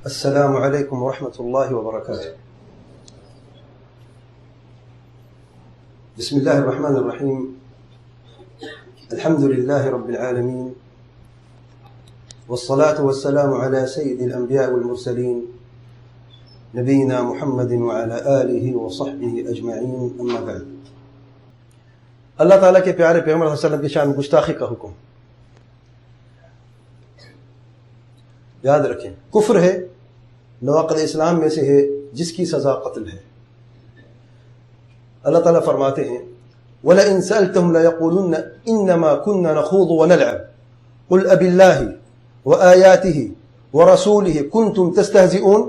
السلام علیکم ورحمۃ اللہ وبرکاتہ. بسم اللہ الرحمن الرحیم. الحمد للہ رب العالمین والصلاة والسلام على سید الانبیاء والمرسلین نبینا محمد وعلى آلہ وصحبہ اجمعین. اما بعد. اللہ تعالیٰ کے پیارے پیغمبر صلی اللہ علیہ وسلم کی شان گستاخی کا حکم. یاد رکھیں، کفر ہے، نواقض اسلام میں سے ہے جس کی سزا قتل ہے. اللہ تعالیٰ فرماتے ہیں وَلَئِن سَأَلْتَهُمْ لَيَقُولُنَّ إِنَّمَا كُنَّا نَخُوضُ وَنَلْعَبُ قُلْ أَبِاللَّهِ وَآيَاتِهِ وَرَسُولِهِ كُنْتُمْ تَسْتَهْزِئُونَ.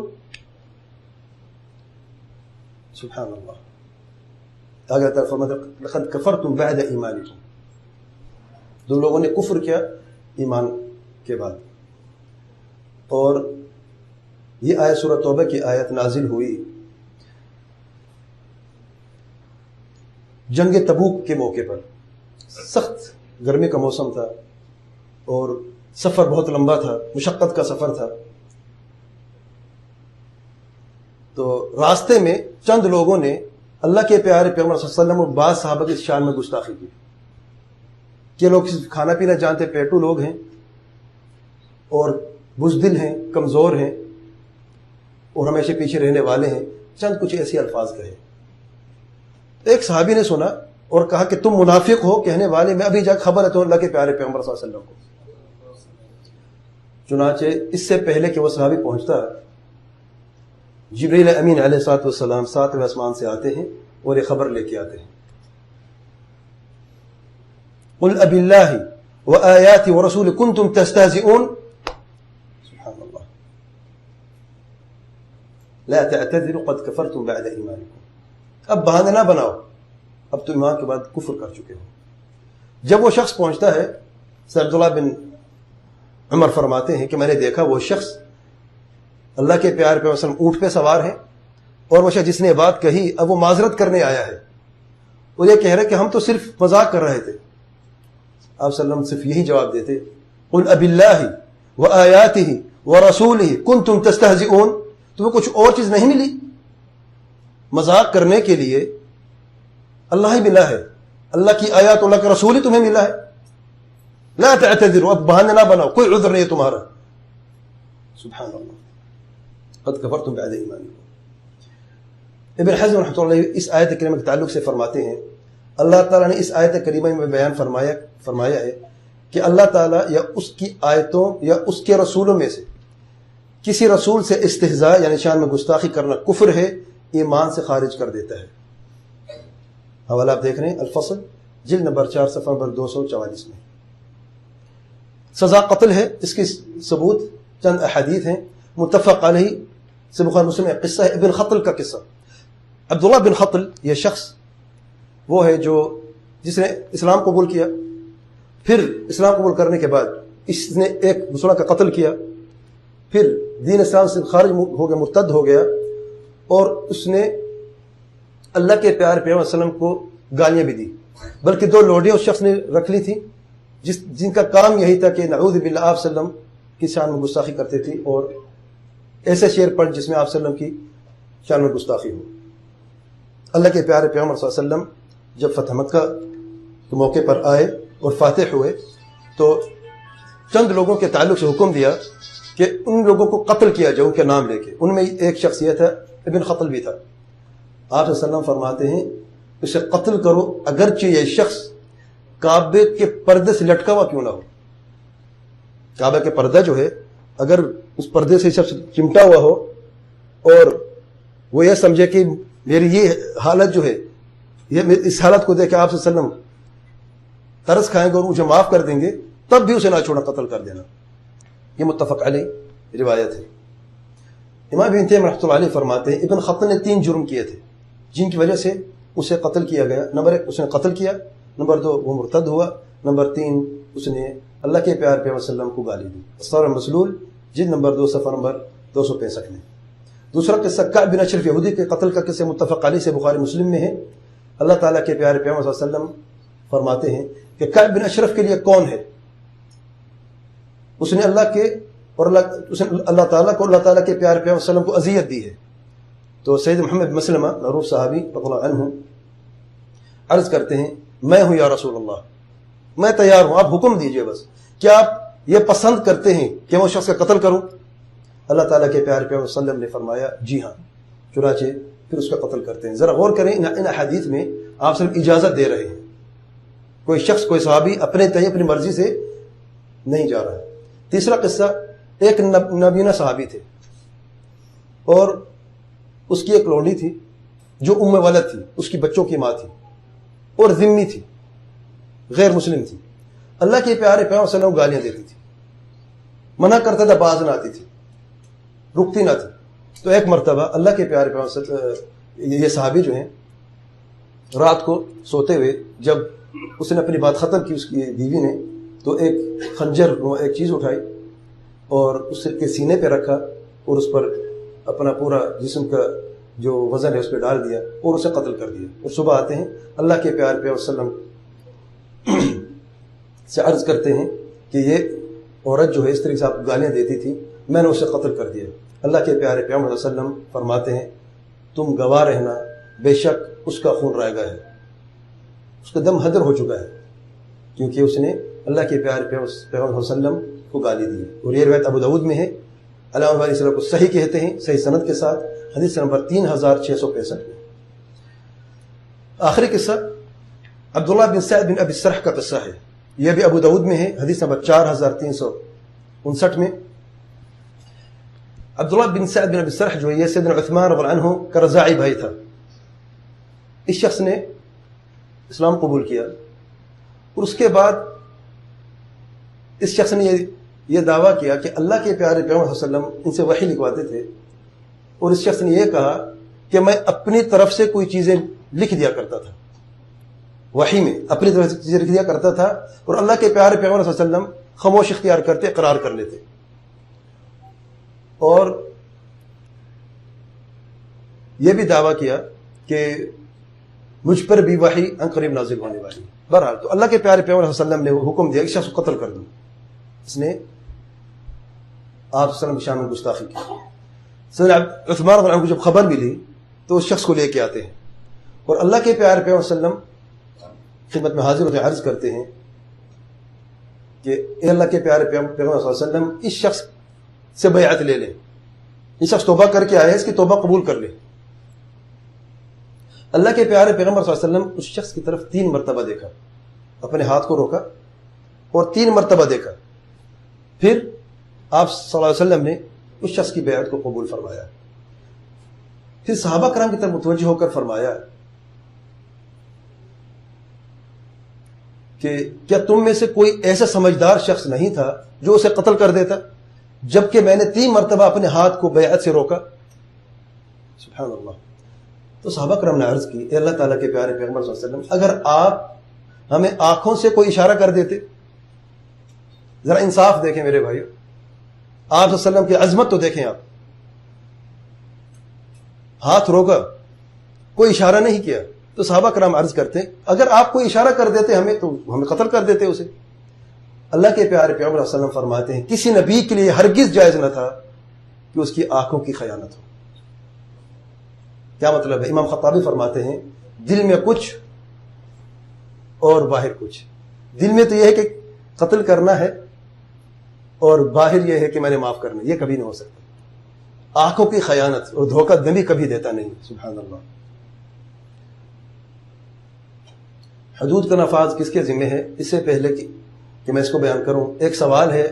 سبحان اللہ. آگے تعالیٰ فرماتے ہیں لَقَدْ كَفَرْتُمْ بَعْدَ إِيمَانِكُمْ. دو لوگوں نے کفر کیا ایمان کے بعد. اور یہ آیت سورہ توبہ کی آیت نازل ہوئی جنگ تبوک کے موقع پر. سخت گرمی کا موسم تھا اور سفر بہت لمبا تھا، مشقت کا سفر تھا. تو راستے میں چند لوگوں نے اللہ کے پیارے پیغمبر صلی اللہ علیہ وسلم اور بعض صحابہ کی شان میں گستاخی کی کہ لوگ کھانا پینا جانتے، پیٹو لوگ ہیں اور بزدل ہیں، کمزور ہیں اور ہمیشہ پیچھے رہنے والے ہیں. چند کچھ ایسے الفاظ کہے. ایک صحابی نے سنا اور کہا کہ تم منافق ہو کہنے والے، میں ابھی جا خبر ہے تو اللہ کے پیارے پیغمبر صلی اللہ علیہ وسلم کو. چنانچہ اس سے پہلے کہ وہ صحابی پہنچتا، جبریل امین علیہ السلام 7ویں آسمان سے آتے ہیں اور یہ خبر لے کے آتے ہیں. قل ابی اللہ وآیاتہ ورسولہ کنتم تستہزئون. لا تعتذروا قد كفرتم بعد ایمانکم. اب بہانے نہ بناؤ، اب تو ایمان کے بعد کفر کر چکے ہو. جب وہ شخص پہنچتا ہے، سید عبداللہ بن عمر فرماتے ہیں کہ میں نے دیکھا وہ شخص اللہ کے پیارے پیغمبر صلی اللہ علیہ وسلم اونٹ پہ سوار ہے اور وہ شخص جس نے بات کہی اب وہ معذرت کرنے آیا ہے اور یہ کہہ رہے کہ ہم تو صرف مذاق کر رہے تھے. آپ صلی اللہ علیہ وسلم صرف یہی جواب دیتے قل ابی اللہ وآیاتہ ورسولہ کنتم تستہزئون. تمہیں کچھ اور چیز نہیں ملی؟ مذاق کرنے کے لیے اللہ ہی ملا ہے، اللہ کی آیات اللہ کے رسول ہی تمہیں ملا ہے. لا تعتذروا، اب بہانے نہ بناؤ، کوئی عذر نہیں ہے تمہارا. سبحان اللہ. قد کفرتم بعد ایمانکم. ابن حزم رحمۃ اللہ علیہ اس آیت کریمہ کے تعلق سے فرماتے ہیں اللہ تعالیٰ نے اس آیت کریمہ میں بیان فرمایا ہے کہ اللہ تعالیٰ یا اس کی آیتوں یا اس کے رسولوں میں سے کسی رسول سے استہزاء یعنی شان میں گستاخی کرنا کفر ہے، ایمان سے خارج کر دیتا ہے. حوالہ آپ دیکھ رہے ہیں الفصل جلد نمبر 4 صفحہ نمبر 244 میں. سزا قتل ہے، اس کی ثبوت چند احادیث ہیں متفق علیہ سے بخاری مسلم میں. قصہ ہے ابن خطل کا قصہ. عبداللہ بن خطل یہ شخص وہ ہے جس نے اسلام قبول کیا، پھر اسلام قبول کرنے کے بعد اس نے ایک مسلمان کا قتل کیا، پھر دین اسلام سے خارج ہو گیا، مرتد ہو گیا اور اس نے اللہ کے پیارے پیغمبر صلی اللہ علیہ وسلم کو گالیاں بھی دی. بلکہ 2 لوڈیاں اس شخص نے رکھ لی تھی جن کا کام یہی تھا کہ نعوذ باللہ آپ صلی اللہ علیہ وسلم کی شان میں گستاخی کرتے تھے اور ایسے شعر پڑھ جس میں آپ صلی اللہ علیہ وسلم کی شان میں گستاخی ہو. اللہ کے پیارے پیغمبر صلی اللہ علیہ وسلم جب فتح مکہ کے موقع پر آئے اور فاتح ہوئے تو چند لوگوں کے تعلق سے حکم دیا کہ ان لوگوں کو قتل کیا جائے ان کے نام لے کے. ان میں ایک شخص یہ تھا ابن خطل بھی تھا. آپ صلی اللہ علیہ وسلم فرماتے ہیں اسے قتل کرو اگرچہ یہ شخص کعبے کے پردے سے لٹکا ہوا کیوں نہ ہو. کعبے کے پردہ جو ہے اگر اس پردے سے شخص چمٹا ہوا ہو اور وہ یہ سمجھے کہ میری یہ حالت جو ہے یہ اس حالت کو دیکھ کے آپ صلی اللہ علیہ وسلم ترس کھائیں گے اور مجھے معاف کر دیں گے، تب بھی اسے نہ چھوڑنا، قتل کر دینا. یہ متفق علیہ روایت ہے. امام ابن تیمیہ رحمۃ اللہ علیہ فرماتے ہیں ابن خطل نے 3 جرم کیے تھے جن کی وجہ سے اسے قتل کیا گیا. نمبر 1 اس نے قتل کیا، نمبر 2 وہ مرتد ہوا، نمبر 3 اس نے اللہ کے پیارے پیغمبر صلی اللہ علیہ وسلم کو گالی دی. اسرار المسلول جلد نمبر 2 صفحہ نمبر 265 میں. دوسرا قصہ کعب بن اشرف یہودی کے قتل کا قصہ متفق علیہ سے بخاری مسلم میں ہے. اللہ تعالیٰ کے پیارے پیغمبر صلی اللہ علیہ وسلم فرماتے ہیں کہ کعب بن اشرف کے لیے کون ہے؟ اس نے اللہ کے اور اللہ تعالیٰ کو، اللہ تعالیٰ کے پیارے پیغمبر صلی اللہ علیہ وسلم کو اذیت دی ہے. تو سید محمد مسلمہ معروف صحابی رضی اللہ عنہ عرض کرتے ہیں میں ہوں یا رسول اللہ، میں تیار ہوں، آپ حکم دیجئے بس. کیا آپ یہ پسند کرتے ہیں کہ میں اس شخص کا قتل کروں؟ اللہ تعالیٰ کے پیارے پیغمبر صلی اللہ علیہ وسلم نے فرمایا جی ہاں. چنانچہ پھر اس کا قتل کرتے ہیں. ذرا غور کریں، ان حدیث میں آپ صرف اجازت دے رہے ہیں. کوئی شخص، کوئی صحابی اپنے تئیں اپنی مرضی سے نہیں جا رہا ہے. تیسرا قصہ، ایک نابینا صحابی تھے اور اس کی ایک لونڈی تھی جو ام ولد تھی، اس کی بچوں کی ماں تھی اور ذمی تھی، غیر مسلم تھی. اللہ کے پیارے پیغمبر صلی اللہ علیہ وسلم گالیاں دیتی تھی، منع کرتا تھا، باز نہ آتی تھی، رکتی نہ تھی. تو ایک مرتبہ اللہ کے پیارے پیغمبر، یہ صحابی جو ہیں، رات کو سوتے ہوئے جب اس نے اپنی بات ختم کی اس کی بیوی نے، تو ایک خنجر، ایک چیز اٹھائی اور اس کے سینے پہ رکھا اور اس پر اپنا پورا جسم کا جو وزن ہے اس پہ ڈال دیا اور اسے قتل کر دیا. اور صبح آتے ہیں اللہ کے پیارے پیغمبر صلی اللہ علیہ وسلم سے عرض کرتے ہیں کہ یہ عورت جو ہے اس طریقے سے آپ گالیاں دیتی تھی، میں نے اسے قتل کر دیا. اللہ کے پیارے پیغمبر صلی اللہ علیہ وسلم فرماتے ہیں تم گواہ رہنا، بے شک اس کا خون رائگا ہے، اس کا دم حدر ہو چکا ہے، کیونکہ اس نے اللہ کے پیارے پیغمبر صلی اللہ علیہ وسلم کو گالی دی. اور یہ روایت ابو داؤد میں ہے. علامہ البانی اس کو صحیح کہتے ہیں، صحیح سند کے ساتھ، حدیث نمبر 3665 میں. آخری قصہ عبداللہ بن سعد بن ابی السرح کا قصہ ہے. یہ بھی ابو داؤد میں ہے، حدیث نمبر 4359 میں. عبداللہ بن سعد بن ابی السرح جو ہے سیدنا عثمان رضی اللہ عنہ کا رضاعی بھائی تھا. اس شخص نے اسلام قبول کیا اور اس کے بعد اس شخص نے یہ دعویٰ کیا کہ اللہ کے پیارے پیغمبر صلی اللہ علیہ وسلم ان سے وحی لکھواتے تھے. اور اس شخص نے یہ کہا کہ میں اپنی طرف سے کوئی چیزیں لکھ دیا کرتا تھا، وحی میں اپنی طرف سے چیزیں لکھ دیا کرتا تھا اور اللہ کے پیارے پیغمبر صلی اللہ علیہ وسلم خاموش اختیار کرتے، اقرار کر لیتے. اور یہ بھی دعویٰ کیا کہ مجھ پر بھی وحی عنقریب نازل ہونے والی. بہرحال تو اللہ کے پیارے پیغمبر صلی اللہ علیہ وسلم نے حکم دیا کہ شخص کو قتل کر دوں. اس نے آپ صلی اللہ علیہ وسلم کی شان میں گستاخی کی. سیدنا عثمان رضی اللہ عنہ کو جب خبر ملی تو اس شخص کو لے کے آتے ہیں اور اللہ کے پیارے پیغمبر صلی اللہ علیہ وسلم خدمت میں حاضر ہوتے عرض کرتے ہیں کہ اے اللہ کے پیارے پیغمبر صلی اللہ علیہ وسلم اس شخص سے بیعت لے لیں، یہ شخص توبہ کر کے آیا ہے، اس کی توبہ قبول کر لے. اللہ کے پیارے پیغمبر صلی اللہ علیہ وسلم اس شخص کی طرف 3 مرتبہ دیکھا، اپنے ہاتھ کو روکا اور 3 مرتبہ دیکھا. پھر آپ صلی اللہ علیہ وسلم نے اس شخص کی بیعت کو قبول فرمایا. پھر صحابہ کرام کی طرف متوجہ ہو کر فرمایا کہ کیا تم میں سے کوئی ایسا سمجھدار شخص نہیں تھا جو اسے قتل کر دیتا، جبکہ میں نے 3 مرتبہ اپنے ہاتھ کو بیعت سے روکا؟ سبحان اللہ. تو صحابہ کرام نے عرض کی اے اللہ تعالیٰ کے پیارے پیغمبر صلی اللہ علیہ وسلم، اگر آپ ہمیں آنکھوں سے کوئی اشارہ کر دیتے. ذرا انصاف دیکھیں میرے بھائیو، آپ صلی اللہ علیہ وسلم کی عظمت تو دیکھیں. آپ ہاتھ روکا، کوئی اشارہ نہیں کیا. تو صحابہ کرام عرض کرتے اگر آپ کوئی اشارہ کر دیتے ہمیں تو ہمیں قتل کر دیتے اسے. اللہ کے پیارے پیغمبر صلی اللہ علیہ وسلم فرماتے ہیں کسی نبی کے لیے ہرگز جائز نہ تھا کہ اس کی آنکھوں کی خیانت ہو. کیا مطلب ہے؟ امام خطابی فرماتے ہیں دل میں کچھ اور باہر کچھ. دل میں تو یہ ہے کہ قتل کرنا ہے اور باہر یہ ہے کہ میں نے معاف کرنا، یہ کبھی نہیں ہو سکتا. آنکھوں کی خیانت اور دھوکہ دہی کبھی دیتا نہیں. سبحان اللہ. حدود کا نفاذ کس کے ذمہ ہے؟ اس سے پہلے کہ میں اس کو بیان کروں، ایک سوال ہے.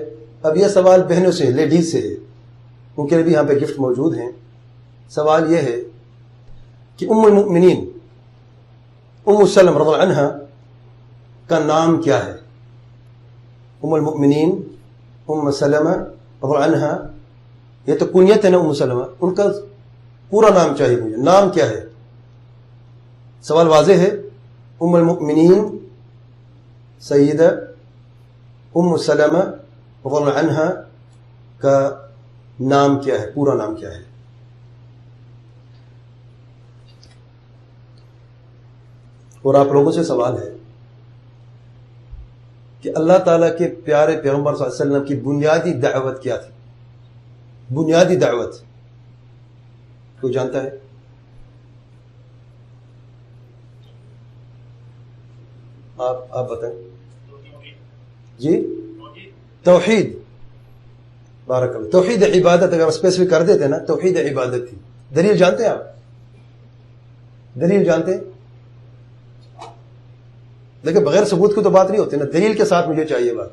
اب یہ سوال بہنوں سے، لیڈیز سے ہے، ان کے لیے بھی یہاں پہ گفٹ موجود ہیں. سوال یہ ہے کہ ام المؤمنین ام سلمہ رضی اللہ عنہا کا نام کیا ہے؟ ام المؤمنین ام سلمہ رضی اللہ عنہا، یہ تو کنیت ہے نا ام سلمہ، ان کا پورا نام چاہیے مجھے. نام کیا ہے؟ سوال واضح ہے. ام المؤمنین سیدہ ام سلمہ رضی اللہ عنہا کا نام کیا ہے، پورا نام کیا ہے؟ اور آپ لوگوں سے سوال ہے کہ اللہ تعالیٰ کے پیارے پیغمبر صلی اللہ علیہ وسلم کی بنیادی دعوت کیا تھی؟ بنیادی دعوت کوئی جانتا ہے؟ آپ بتائیں جی. توحید، بارک اللہ. توحید عبادت اگر اسپیسیفک کر دیتے نا، توحید عبادت تھی. دلیل جانتے ہیں آپ؟ دلیل جانتے ہیں؟ دیکھیں بغیر ثبوت کی تو بات نہیں ہوتی نا، دلیل کے ساتھ مجھے چاہیے بات.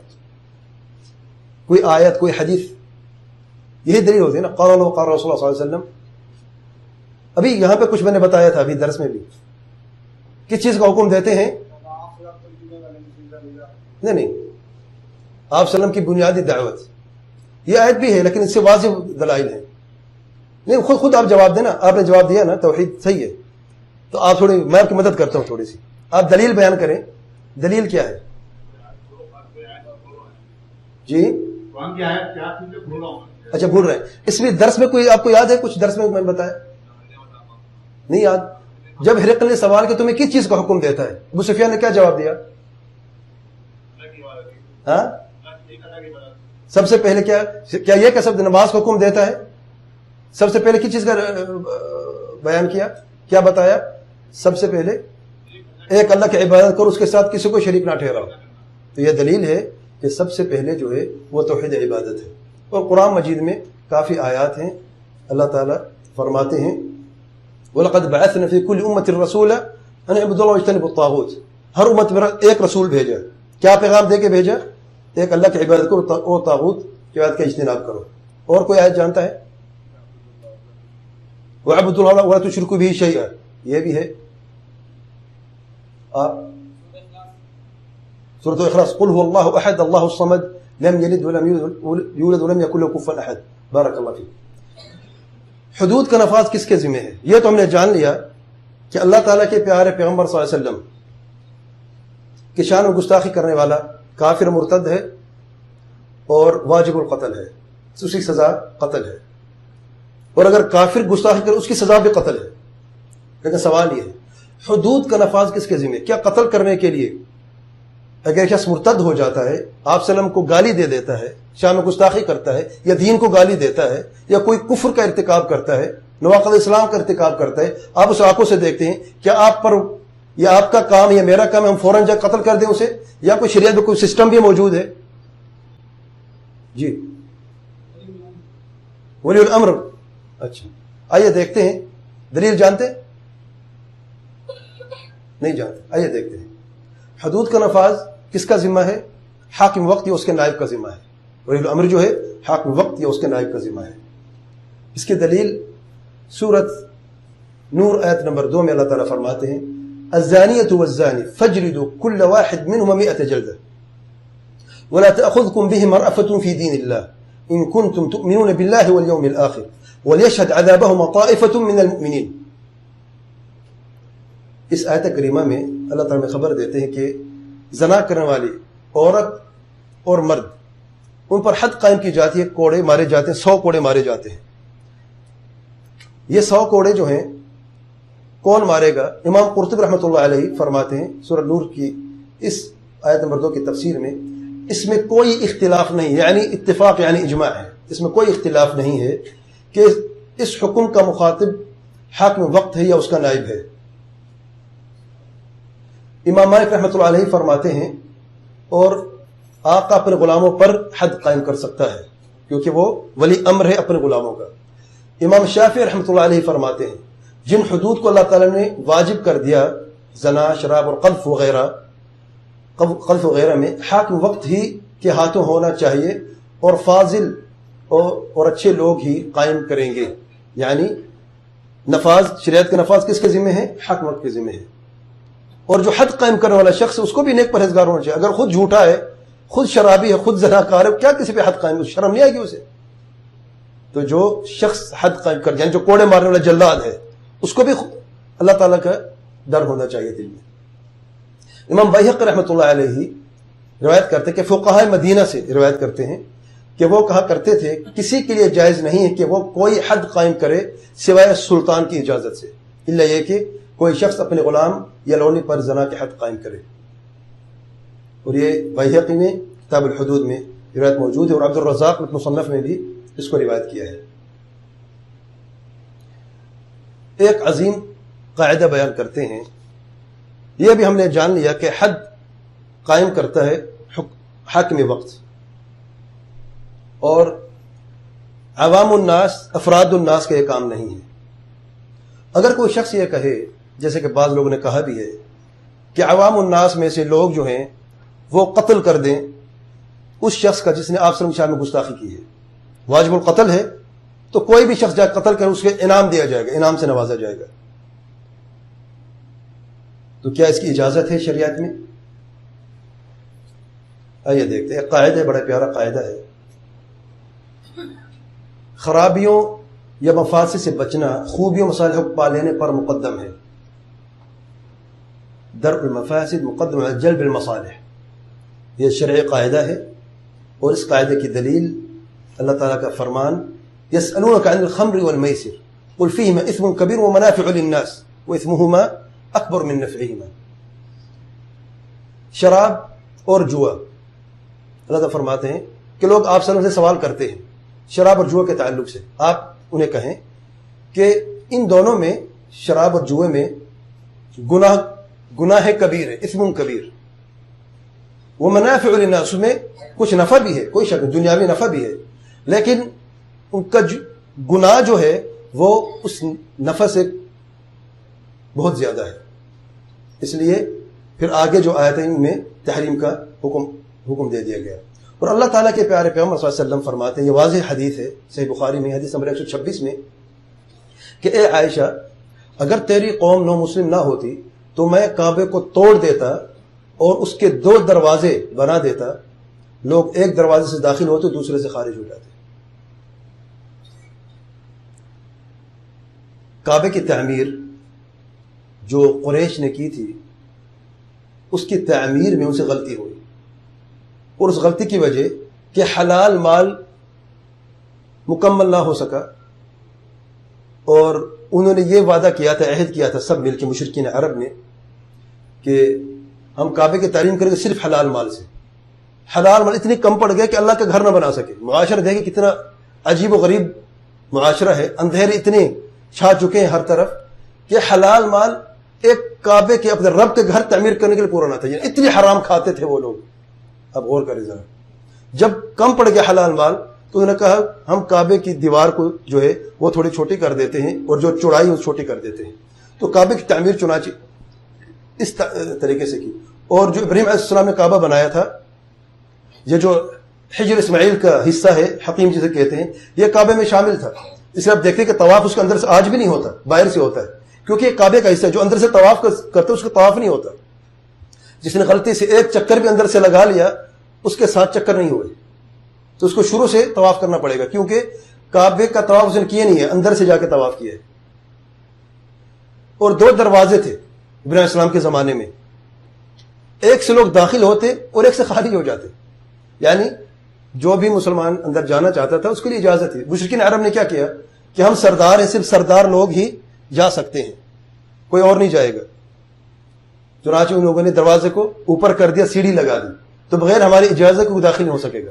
کوئی آیت، کوئی حدیث، یہی دلیل ہوتی ہے نا. قال اللہ قال رسول اللہ صلی اللہ علیہ وسلم. ابھی یہاں پہ کچھ میں نے بتایا تھا ابھی درس میں بھی، کس چیز کا حکم دیتے ہیں؟ نہیں، آپ وسلم کی بنیادی دعوت. یہ آیت بھی ہے لیکن اس سے واضح دلائل ہیں. نہیں، خود آپ جواب دینا. آپ نے جواب دیا نا توحید صحیح ہے، تو آپ تھوڑی، میں آپ کی مدد کرتا ہوں تھوڑی سی. آپ دلیل بیان کریں. دلیل کیا ہے جی؟ اچھا بھول رہے ہیں. اس میں درس میں کوئی آپ کو یاد ہے کچھ؟ درس میں بتایا نہیں یاد. جب ہرقل نے سوال کیا تمہیں کس چیز کا حکم دیتا ہے، ابو سفیان نے کیا جواب دیا؟ ہاں، سب سے پہلے کیا یہ کہ سب نماز کا حکم دیتا ہے؟ سب سے پہلے کس چیز کا بیان کیا؟ کیا بتایا؟ سب سے پہلے ایک اللہ کی عبادت کرو، اس کے ساتھ کسی کو شریک نہ ٹھہراؤ. تو یہ دلیل ہے کہ سب سے پہلے جو ہے وہ توحید عبادت ہے. اور قرآن مجید میں کافی آیات ہیں. اللہ تعالیٰ فرماتے ہیں وَلَقَدْ بَعَثْنَا فِي كُلِّ أُمَّةٍ رَسُولًا أَنِ اعْبُدُوا اللَّهَ وَاجْتَنِبُوا الطَّاغُوتَ. ہر امت میں ایک رسول بھیجا. کیا پیغام دے کے بھیجا؟ ایک اللہ کی عبادت کرو اور طاغوت کی عبادت کا اجتناب کرو. اور کوئی آیت جانتا ہے؟ وَاعْبُدُوا اللَّهَ وَلَا تُشْرِكُوا بِهِ شَيْئًا. یہ بھی ہے. سورۃ الاخلاص قل هو اللہ احد اللہ الصمد لم یلد ولم یولد ولم یکن له کفوا احد. بارک اللہ فیک. حدود کا نفاذ کس کے ذمہ ہے؟ یہ تو ہم نے جان لیا کہ اللہ تعالیٰ کے پیارے پیغمبر صلی اللہ علیہ وسلم کی شان و گستاخی کرنے والا کافر مرتد ہے اور واجب القتل ہے، اس کی سزا قتل ہے. اور اگر کافر گستاخی کرے اس کی سزا بھی قتل ہے. لیکن سوال یہ ہے حدود کا نفاذ کس کے ذمہ؟ کیا قتل کرنے کے لیے اگر شخص مرتد ہو جاتا ہے، آپ سلم کو گالی دے دیتا ہے، شان و گستاخی کرتا ہے، یا دین کو گالی دیتا ہے، یا کوئی کفر کا ارتکاب کرتا ہے، نواقض اسلام کا ارتکاب کرتا ہے، آپ اس آنکھوں سے دیکھتے ہیں کیا آپ پر یا آپ کا کام یا میرا کام ہم فوراً جا قتل کر دیں اسے، یا کوئی شریعت میں کوئی سسٹم بھی موجود ہے؟ جی ولی الامر. اچھا آئیے دیکھتے ہیں. دلیل جانتے نہیں جانتے؟ آئیے دیکھتے ہیں. حدود کا نفاذ کس کا ذمہ ہے؟ حاکم وقت یا اس کے نائب کا ذمہ ہے. ولی الامر جو ہے حاکم وقت یا اس کے نائب کا ذمہ ہے. اس کی دلیل سورت نور آیت نمبر 2 میں اللہ تعالیٰ فرماتے ہیں الزانیۃ والزانی فاجلدوا كل واحد منهما 100 جلدة ولا تأخذكم بهما رأفة في دين الله إن كنتم تؤمنون بالله واليوم الآخر وليشهد عذابهما طائفة من المؤمنين. اس آیت کریمہ میں اللہ تعالیٰ خبر دیتے ہیں کہ زنا کرنے والی عورت اور مرد ان پر حد قائم کی جاتی ہے، کوڑے مارے جاتے ہیں، 100 کوڑے مارے جاتے ہیں. یہ 100 کوڑے جو ہیں کون مارے گا؟ امام قرطبی رحمۃ اللہ علیہ فرماتے ہیں سورہ نور کی اس آیت نمبر 2 کی تفسیر میں اس میں کوئی اختلاف نہیں، یعنی اتفاق یعنی اجماع ہے، اس میں کوئی اختلاف نہیں ہے کہ اس حکم کا مخاطب حاکم وقت ہے یا اس کا نائب ہے. امام مالک رحمۃ اللہ علیہ فرماتے ہیں اور آقا اپنے غلاموں پر حد قائم کر سکتا ہے کیونکہ وہ ولی امر ہے اپنے غلاموں کا. امام شافعی رحمۃ اللہ علیہ فرماتے ہیں جن حدود کو اللہ تعالیٰ نے واجب کر دیا، زنا، شراب اور قذف وغیرہ میں حاکم وقت ہی کے ہاتھوں ہونا چاہیے اور فاضل اور اچھے لوگ ہی قائم کریں گے. یعنی نفاذ، شریعت کا نفاذ کس کے ذمہ ہے؟ حاکم وقت کے ذمہ ہے. اور جو حد قائم کرنے والا شخص اس کو بھی نیک پرہیزگار ہونا چاہیے. اگر خود جھوٹا ہے، خود شرابی ہے، خود زناکار ہے، کیا کسی پہ حد قائم؟ شرم نہیں آئے گی اسے؟ تو جو شخص حد قائم کر، یعنی جو کوڑے مارنے والا جلاد ہے، اس کو بھی اللہ تعالیٰ کا ڈر ہونا چاہیے دل میں. امام بیہقی رحمۃ اللہ علیہ روایت کرتے کہ فقہاء مدینہ سے روایت کرتے ہیں کہ وہ کہا کرتے تھے کسی کے لیے جائز نہیں ہے کہ وہ کوئی حد قائم کرے سوائے سلطان کی اجازت سے، الا یہ کہ کوئی شخص اپنے غلام یا لونی پر زنا کے حد قائم کرے. اور یہ بیہقی میں کتاب الحدود میں روایت موجود ہے، اور عبد الرزاق مصنف میں بھی اس کو روایت کیا ہے. ایک عظیم قاعدہ بیان کرتے ہیں. یہ بھی ہم نے جان لیا کہ حد قائم کرتا ہے حاکم وقت، اور عوام الناس افراد الناس کا یہ کام نہیں ہے. اگر کوئی شخص یہ کہے، جیسے کہ بعض لوگوں نے کہا بھی ہے، کہ عوام الناس میں سے لوگ جو ہیں وہ قتل کر دیں اس شخص کا جس نے آپ صلی اللہ علیہ وسلم میں گستاخی کی ہے، واجب القتل ہے، تو کوئی بھی شخص جا قتل کرے اس کے انعام دیا جائے گا، انعام سے نوازا جائے گا. تو کیا اس کی اجازت ہے شریعت میں؟ آئیے دیکھتے ہیں. ایک قاعدہ ہے، بڑا پیارا قاعدہ ہے. خرابیوں یا مفاسد سے بچنا خوبیوں مصالح کو پا لینے پر مقدم ہے. درء المفاسد مقدم علی جلب المصالح، یہ شرعی قاعدہ ہے. اور اس قاعدے کی دلیل اللہ تعالیٰ کا فرمان یسألونک عن الخمر والمیسر قل فیہما اثم کبیر ومنافع للناس واثمہما اکبر من نفعہما. شراب اور جوا، اللہ تعالیٰ فرماتے ہیں کہ لوگ آپ صلی اللہ علیہ وسلم سے سوال کرتے ہیں شراب اور جوا کے تعلق سے. آپ انہیں کہیں کہ ان دونوں میں، شراب اور جوے میں گناہ کبیر ہے، اثم کبیر. وہ منافع للناس، اس میں کچھ نفع بھی ہے، کوئی شک دنیاوی نفع بھی ہے، لیکن ان کا گناہ جو ہے وہ اس نفع سے بہت زیادہ ہے. اس لیے پھر آگے جو آیتیں ان میں تحریم کا حکم دے دیا گیا. اور اللہ تعالیٰ کے پیارے پیغمبر صلی اللہ علیہ وسلم فرماتے ہیں، یہ واضح حدیث ہے صحیح بخاری میں، حدیث نمبر 126 میں، کہ اے عائشہ، اگر تیری قوم نو مسلم نہ ہوتی تو میں کعبے کو توڑ دیتا اور اس کے 2 دروازے بنا دیتا. لوگ ایک دروازے سے داخل ہوتے، دوسرے سے خارج ہو جاتے. کعبے کی تعمیر جو قریش نے کی تھی، اس کی تعمیر میں ان سے غلطی ہوئی، اور اس غلطی کی وجہ کہ حلال مال مکمل نہ ہو سکا. اور انہوں نے یہ وعدہ کیا تھا، عہد کیا تھا سب مل کے مشرکین عرب نے، کہ ہم کعبے کی تعمیر کریں گے صرف حلال مال سے. حلال مال اتنی کم پڑ گیا کہ اللہ کا گھر نہ بنا سکے. معاشرہ دیکھیں کتنا عجیب و غریب معاشرہ ہے. اندھیرے اتنے چھا چکے ہیں ہر طرف کہ حلال مال ایک کعبے کے اپنے رب کے گھر تعمیر کرنے کے لیے پورا نہ تھا. یعنی اتنی حرام کھاتے تھے وہ لوگ. اب غور کریں ذرا، جب کم پڑ گیا حلال مال تو انہوں نے کہا ہم کعبے کی دیوار کو جو ہے وہ تھوڑی چھوٹی کر دیتے ہیں اور جو چوڑائی اس چھوٹی کر دیتے ہیں. تو کعبے کی تعمیر چنانچہ اس طریقے سے کی. اور جو ابراہیم علیہ السلام نے کعبہ بنایا تھا، یہ جو حجر اسماعیل کا حصہ ہے، حقیم جسے کہتے ہیں، یہ کعبے میں شامل تھا. اس لیے آپ دیکھتے ہیں کہ طواف اس کے اندر سے آج بھی نہیں ہوتا، باہر سے ہوتا ہے، کیونکہ یہ کعبے کا حصہ ہے. جو اندر سے طواف کرتے اس کا طواف نہیں ہوتا. جس نے غلطی سے ایک چکر بھی اندر سے لگا لیا، اس کے 7 چکر نہیں ہوئے، تو اس کو شروع سے طواف کرنا پڑے گا، کیونکہ کعبے کا طواف اس نے کیا نہیں ہے، اندر سے جا کے طواف کیا ہے. اور 2 دروازے تھے ابراہیم علیہ السلام کے زمانے میں، ایک سے لوگ داخل ہوتے اور ایک سے خارج ہو جاتے. یعنی جو بھی مسلمان اندر جانا چاہتا تھا اس کے لیے اجازت تھی. مشرکین عرب نے کیا کیا کہ ہم سردار ہیں، صرف سردار لوگ ہی جا سکتے ہیں، کوئی اور نہیں جائے گا. چنانچہ ان لوگوں نے دروازے کو اوپر کر دیا، سیڑھی لگا دی، تو بغیر ہماری اجازت کوئی داخل نہیں ہو سکے گا.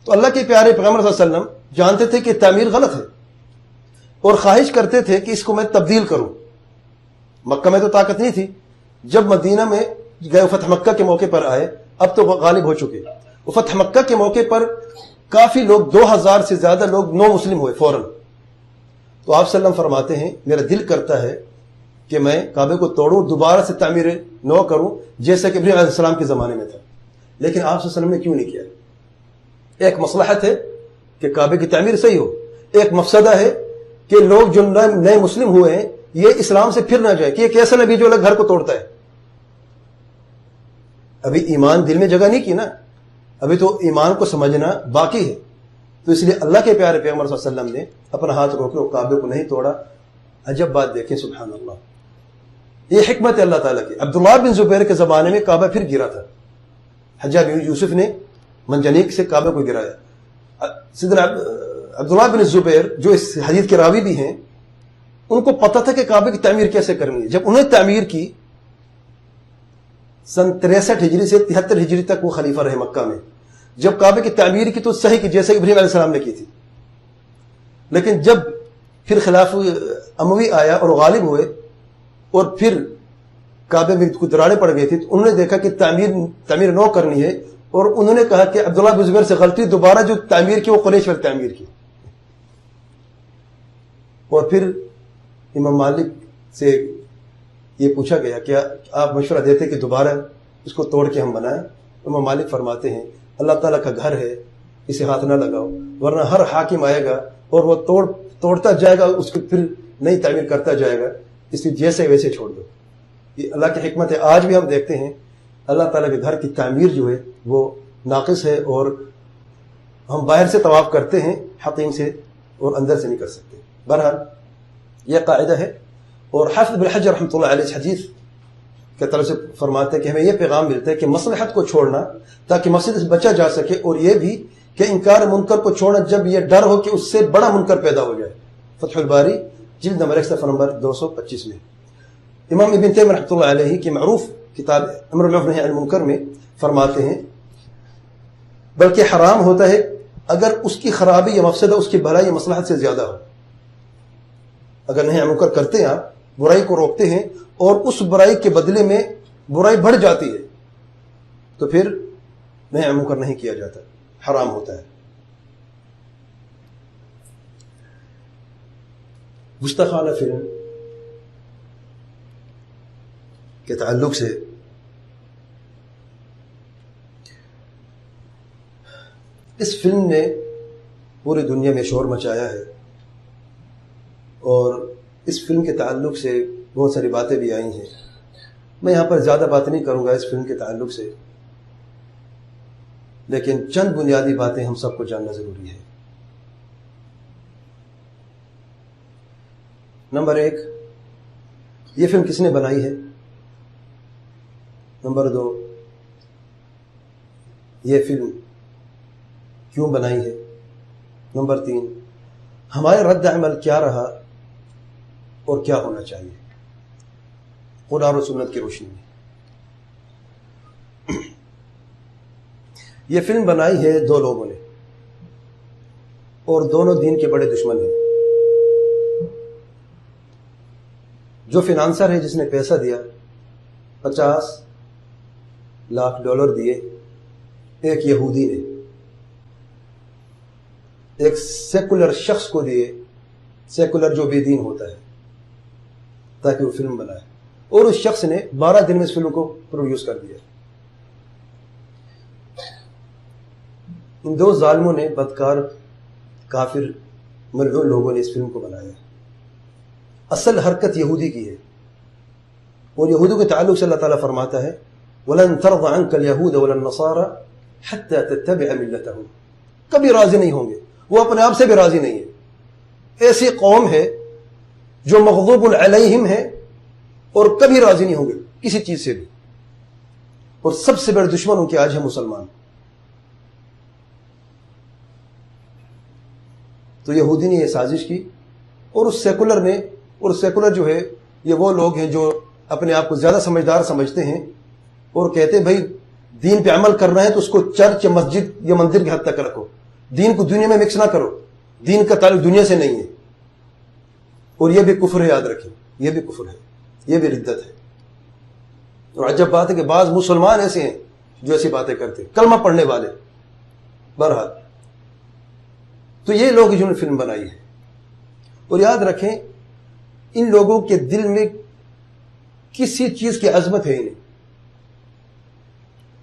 تو اللہ کے پیارے پیغمبر صلی اللہ علیہ وسلم جانتے تھے کہ تعمیر غلط ہے اور خواہش کرتے تھے کہ اس کو میں تبدیل کروں. مکہ میں تو طاقت نہیں تھی. جب مدینہ میں گئے، فتح مکہ کے موقع پر آئے، اب تو غالب ہو چکے. وہ فتح مکہ کے موقع پر کافی لوگ، 2000 سے زیادہ لوگ نو مسلم ہوئے فوراً. تو آپ صلی اللہ علیہ وسلم فرماتے ہیں میرا دل کرتا ہے کہ میں کعبے کو توڑوں، دوبارہ سے تعمیر نو کروں، جیسا کہ ابراہیم علیہ السلام کے زمانے میں تھا. لیکن آپ صلی اللہ علیہ وسلم نے کیوں نہیں کیا؟ ایک مصلحت ہے کہ کعبے کی تعمیر صحیح ہو، ایک مفسدہ ہے کہ لوگ جو نئے مسلم ہوئے ہیں یہ اسلام سے پھر نہ جائے کہ یہ کیسا نبی جو گھر کو توڑتا ہے. ابھی ایمان دل میں جگہ نہیں کی نا، ابھی تو ایمان کو سمجھنا باقی ہے. تو اس لیے اللہ کے پیارے پیغمبر صلی اللہ علیہ وسلم نے اپنا ہاتھ روک کے کعبے کو نہیں توڑا. عجب بات دیکھیں، سبحان اللہ، یہ حکمت ہے اللہ تعالیٰ کی. عبداللہ بن زبیر کے زمانے میں کعبہ پھر گرا تھا. حجاج بن یوسف نے منجنیق سے کعبے کو گرایا. سیدنا عبداللہ بن زبیر جو اس حدیث کے راوی بھی ہیں، ان کو پتہ تھا کہ کعبے کی تعمیر کیسے کرنی ہے. جب انہوں نے تعمیر کی، سن 63 ہجری سے 73 ہجری تک وہ خلیفہ رہے مکہ میں. جب کعبے کی تعمیر کی تو صحیح کی جیسے ابراہیم علیہ السلام نے کی تھی. لیکن جب پھر خلاف اموی آیا اور غالب ہوئے اور پھر کعبے میں کچھ دراڑیں پڑ گئی تھی تو انہوں نے دیکھا کہ تعمیر نو کرنی ہے، اور انہوں نے کہا کہ عبداللہ بن زبیر سے غلطی، دوبارہ جو تعمیر کی وہ قریش والی تعمیر کی. اور پھر امام مالک سے یہ پوچھا گیا کہ آپ مشورہ دیتے کہ دوبارہ اس کو توڑ کے ہم بنائیں؟ امام مالک فرماتے ہیں اللہ تعالیٰ کا گھر ہے، اسے ہاتھ نہ لگاؤ، ورنہ ہر حاکم آئے گا اور وہ توڑتا جائے گا، اس کو پھر نئی تعمیر کرتا جائے گا، اس لیے جیسے ویسے چھوڑ دو. یہ اللہ کی حکمت ہے. آج بھی ہم دیکھتے ہیں اللہ تعالیٰ کے گھر کی تعمیر جو ہے وہ ناقص ہے، اور ہم باہر سے طواف کرتے ہیں حقیم سے اور اندر سے نہیں کر سکتے. بہرحال یہ قاعدہ ہے. اور حافظ ابن حجر رحمۃ اللہ علیہ اس حدیث کے طرف سے فرماتے ہیں کہ ہمیں یہ پیغام ملتا ہے کہ مصلحت کو چھوڑنا تاکہ مقصد سے بچا جا سکے، اور یہ بھی کہ انکار منکر کو چھوڑنا جب یہ ڈر ہو کہ اس سے بڑا منکر پیدا ہو جائے. فتح الباری جلد نمبر 1 صفحہ نمبر 225 میں امام ابن تیمیہ رحمۃ اللہ علیہ کی معروف کتاب امر بالمعروف نہی عن المنکر میں فرماتے ہیں بلکہ حرام ہوتا ہے اگر اس کی خرابی یا مفسدہ اس کی بھلائی یا مصلحت سے زیادہ ہو. اگر نہی عن المنکر کرتے ہیں آپ، برائی کو روکتے ہیں اور اس برائی کے بدلے میں برائی بڑھ جاتی ہے تو پھر نہی عن المنکر نہیں کیا جاتا، حرام ہوتا ہے. گستاخانہ فلم کے تعلق سے اس فلم نے پوری دنیا میں شور مچایا ہے، اور اس فلم کے تعلق سے بہت ساری باتیں بھی آئی ہیں. میں یہاں پر زیادہ بات نہیں کروں گا اس فلم کے تعلق سے، لیکن چند بنیادی باتیں ہم سب کو جاننا ضروری ہے. نمبر 1، یہ فلم کس نے بنائی ہے؟ نمبر 2، یہ فلم کیوں بنائی ہے؟ نمبر 3، ہمارے رد عمل کیا رہا اور کیا ہونا چاہیے قرآن و سنت کی روشنی میں. یہ فلم بنائی ہے 2 لوگوں نے، اور دونوں دین کے بڑے دشمن ہیں. جو فنانسر ہے جس نے پیسہ دیا $50 لاکھ دیے ایک یہودی نے، ایک سیکولر شخص کو دیے، سیکولر جو بے دین ہوتا ہے، تاکہ وہ فلم بنائے، اور اس شخص نے 12 دن میں اس فلم کو پروڈیوس کر دیا. ان 2 ظالموں نے، بدکار کافر ملعون لوگوں نے اس فلم کو بنایا. اصل حرکت یہودی کی ہے، اور یہودوں کے تعلق سے اللہ تعالیٰ فرماتا ہے وَلَن تَرْضَ عَنْكَ الْيَهُودَ وَلَا النَّصَارَى حَتَّى تَتَّبِعَ مِلَّتَهُمْ. کبھی راضی نہیں ہوں گے، وہ اپنے آپ سے بھی راضی نہیں ہے. ایسی قوم ہے جو مغضوب علیہم ہے اور کبھی راضی نہیں ہوں گے کسی چیز سے بھی، اور سب سے بڑے دشمن ان کے آج ہے مسلمان. تو یہودی نے یہ سازش کی، اور اس سیکولر نے، اور سیکولر جو ہے یہ وہ لوگ ہیں جو اپنے آپ کو زیادہ سمجھدار سمجھتے ہیں اور کہتے ہیں بھائی دین پہ عمل کرنا ہے تو اس کو چرچ یا مسجد یا مندر کی حد تک رکھو، دین کو دنیا میں مکس نہ کرو، دین کا تعلق دنیا سے نہیں ہے. اور یہ بھی کفر ہے، یاد رکھیں، یہ بھی کفر ہے، یہ بھی ردت ہے. اور عجب بات ہے کہ بعض مسلمان ایسے ہیں جو ایسی باتیں کرتے، کلمہ پڑھنے والے. بہرحال تو یہ لوگ جنہوں نے فلم بنائی ہے، اور یاد رکھیں ان لوگوں کے دل میں کسی چیز کی عظمت ہے ہی نہیں.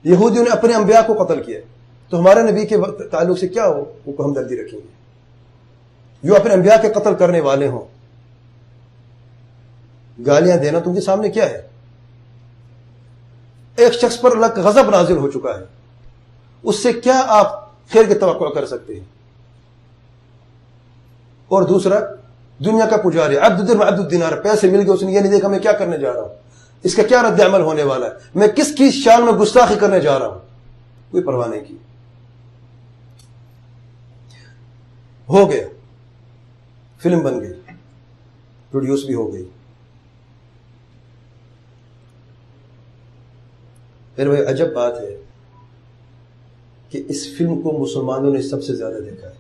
یہودیوں نے اپنے انبیاء کو قتل کیا، تو ہمارے نبی کے تعلق سے کیا ہو وہ ہمدردی رکھیں گے؟ جو اپنے انبیاء کے قتل کرنے والے ہوں، گالیاں دینا تم کے سامنے کیا ہے؟ ایک شخص پر اللہ کا غضب نازل ہو چکا ہے، اس سے کیا آپ خیر کی توقع کر سکتے ہیں؟ اور دوسرا، دنیا کا پجاری، عبد الدرہم عبد الدینار، پیسے مل گئے، اس نے یہ نہیں دیکھا میں کیا کرنے جا رہا ہوں، اس کا کیا رد عمل ہونے والا ہے، میں کس کی شان میں گستاخی کرنے جا رہا ہوں، کوئی پرواہ نہیں کی. ہو گیا، فلم بن گئی، پروڈیوس بھی ہو گئی. پھر وہ عجب بات ہے کہ اس فلم کو مسلمانوں نے سب سے زیادہ دیکھا ہے،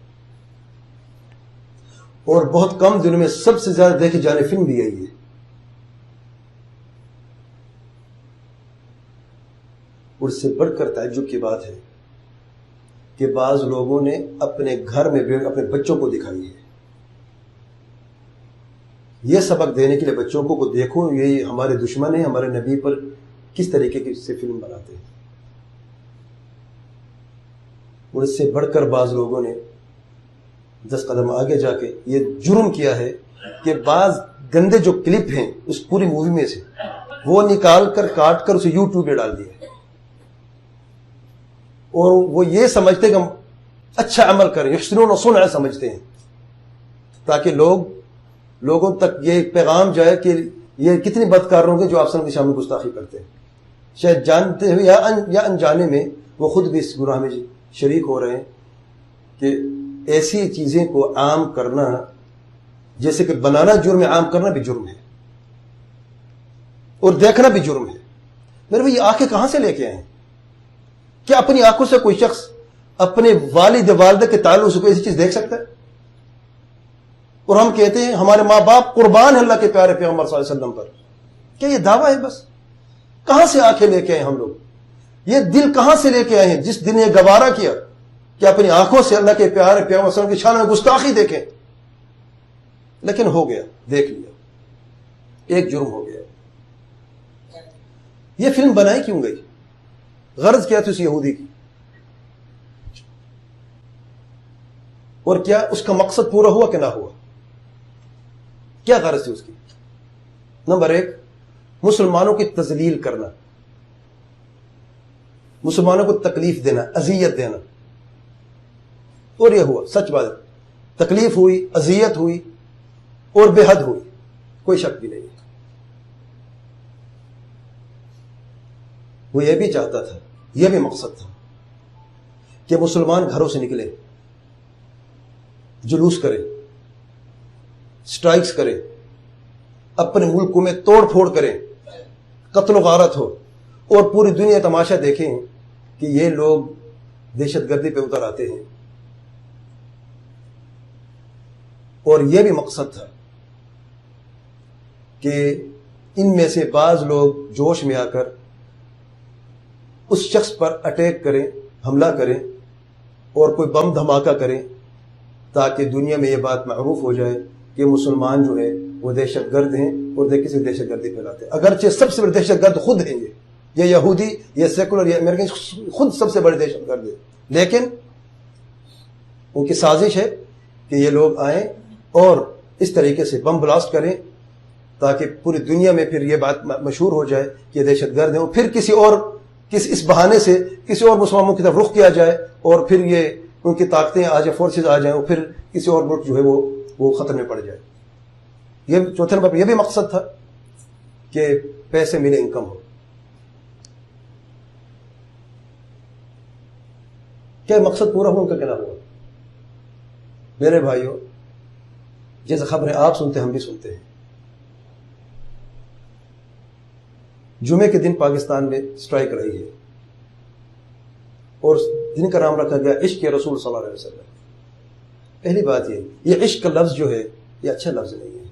اور بہت کم دنوں میں سب سے زیادہ دیکھی جانے فلم بھی یہی ہے. اور اس سے بڑھ کر تعجب کی بات ہے کہ بعض لوگوں نے اپنے گھر میں اپنے بچوں کو دکھائی ہے. یہ سبق دینے کے لیے بچوں کو دیکھو یہ ہمارے دشمن ہیں، ہمارے نبی پر کس طریقے کی سے فلم بناتے ہیں. اور اس سے بڑھ کر بعض لوگوں نے 10 قدم آگے جا کے یہ جرم کیا ہے کہ بعض گندے جو کلپ ہیں اس پوری مووی میں سے وہ نکال کر کاٹ کر اسے یوٹیوب پہ ڈال دیا. اور وہ یہ سمجھتے ہیں کہ ہم اچھا عمل کریں، یحسنون صنع سمجھتے ہیں، تاکہ لوگوں تک یہ پیغام جائے کہ یہ کتنے بدکار ہوں گے جو آپ کے سامنے گستاخی کرتے ہیں. شاید جانتے ہوئے یا انجانے میں وہ خود بھی اس گناہ میں شریک ہو رہے ہیں کہ ایسی چیزیں کو عام کرنا، جیسے کہ بنانا جرم ہے، عام کرنا بھی جرم ہے اور دیکھنا بھی جرم ہے. میرے بھائی یہ آنکھیں کہاں سے لے کے آئے ہیں؟ کیا اپنی آنکھوں سے کوئی شخص اپنے والد والدہ کے تعلق سے کوئی ایسی چیز دیکھ سکتا ہے؟ اور ہم کہتے ہیں ہمارے ماں باپ قربان ہیں اللہ کے پیارے پیغمبر صلی اللہ علیہ وسلم پر. کیا یہ دعویٰ ہے؟ بس کہاں سے آنکھیں لے کے آئے ہم لوگ؟ یہ دل کہاں سے لے کے آئے ہیں جس دن نے گوارا کیا کہ اپنی آنکھوں سے اللہ کے پیارے پیغمبر صلی اللہ علیہ وسلم کی شان میں گستاخی دیکھیں؟ لیکن ہو گیا، دیکھ لیا، ایک جرم ہو گیا. یہ فلم بنائی کیوں گئی؟ غرض کیا تھی اس یہودی کی؟ اور کیا اس کا مقصد پورا ہوا کہ نہ ہوا؟ کیا غرض تھی اس کی؟ نمبر 1، مسلمانوں کی تذلیل کرنا، مسلمانوں کو تکلیف دینا، اذیت دینا. اور یہ ہوا، سچ بات ہے، تکلیف ہوئی، اذیت ہوئی اور بے حد ہوئی، کوئی شک بھی نہیں ہے. وہ یہ بھی چاہتا تھا، یہ بھی مقصد تھا کہ مسلمان گھروں سے نکلے، جلوس کرے، سٹرائکس کرے، اپنے ملکوں میں توڑ پھوڑ کریں، قتل و غارت ہو، اور پوری دنیا تماشا دیکھیں کہ یہ لوگ دہشت گردی پہ اتر آتے ہیں. اور یہ بھی مقصد تھا کہ ان میں سے بعض لوگ جوش میں آ کر اس شخص پر اٹیک کریں، حملہ کریں اور کوئی بم دھماکہ کریں، تاکہ دنیا میں یہ بات معروف ہو جائے کہ مسلمان جو ہے وہ دہشت گرد ہیں اور کسی دہشت گردی پھیلاتے ہیں. اگرچہ سب سے بڑے دہشت گرد خود ہیں، یہ یہودی، یہ سیکولر، یہ امریکن خود سب سے بڑے دہشت گرد ہیں، لیکن ان کی سازش ہے کہ یہ لوگ آئیں اور اس طریقے سے بم بلاسٹ کریں تاکہ پوری دنیا میں پھر یہ بات مشہور ہو جائے کہ یہ دہشت گرد ہیں، اور پھر اس بہانے سے کسی اور مسلمانوں کی طرف رخ کیا جائے اور پھر یہ ان کی طاقتیں آ جائیں، فورسز آ جائیں، اور پھر کسی اور ملک جو ہے وہ خطر میں پڑ جائے. یہ چوتھے نمبر پہ یہ بھی مقصد تھا کہ پیسے ملے، انکم ہو. کیا مقصد پورا ہوا ان کا؟ کیا نہ ہوا؟ میرے بھائیوں، جیسے خبریں آپ سنتے ہیں ہم بھی سنتے ہیں. جمعے کے دن پاکستان میں سٹرائک رہی ہے اور دن کا نام رکھا گیا عشق رسول صلی اللہ علیہ وسلم. پہلی بات یہ عشق کا لفظ جو ہے یہ اچھا لفظ نہیں ہے.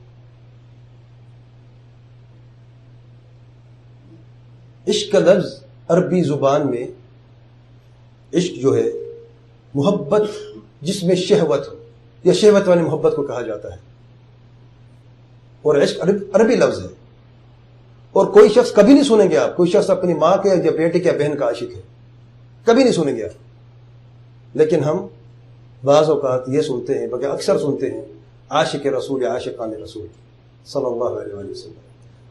عشق کا لفظ عربی زبان میں عشق جو ہے محبت جس میں شہوت ہو یا شہوت والی محبت کو کہا جاتا ہے، اور عشق عربی لفظ ہے. اور کوئی شخص کبھی نہیں سنیں گے آپ کوئی شخص اپنی ماں کے یا بیٹے کے یا بہن کا عاشق ہے، کبھی نہیں سنیں گے آپ. لیکن ہم بعض اوقات یہ سنتے ہیں، بلکہ اکثر سنتے ہیں، عاشق رسول یا عاشقان رسول صلی اللہ علیہ وسلم.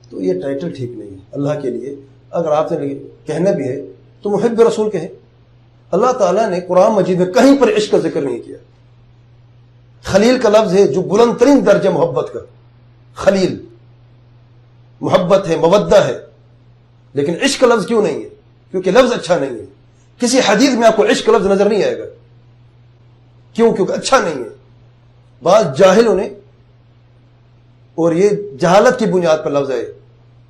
تو یہ ٹائٹل ٹھیک نہیں ہے اللہ کے لیے. اگر آپ نے کہنا بھی ہے تو محب رسول کہیں. اللہ تعالیٰ نے قرآن مجید میں کہیں پر عشق کا ذکر نہیں کیا. خلیل کا لفظ ہے جو بلند ترین درجہ محبت کا، خلیل محبت ہے، مودہ ہے. لیکن عشق کا لفظ کیوں نہیں ہے؟ کیونکہ لفظ اچھا نہیں ہے. کسی حدیث میں آپ کو عشق کا لفظ نظر نہیں آئے گا. کیوں؟ کیونکہ اچھا نہیں ہے. بعض جاہلوں نے، اور یہ جہالت کی بنیاد پر لفظ ہے،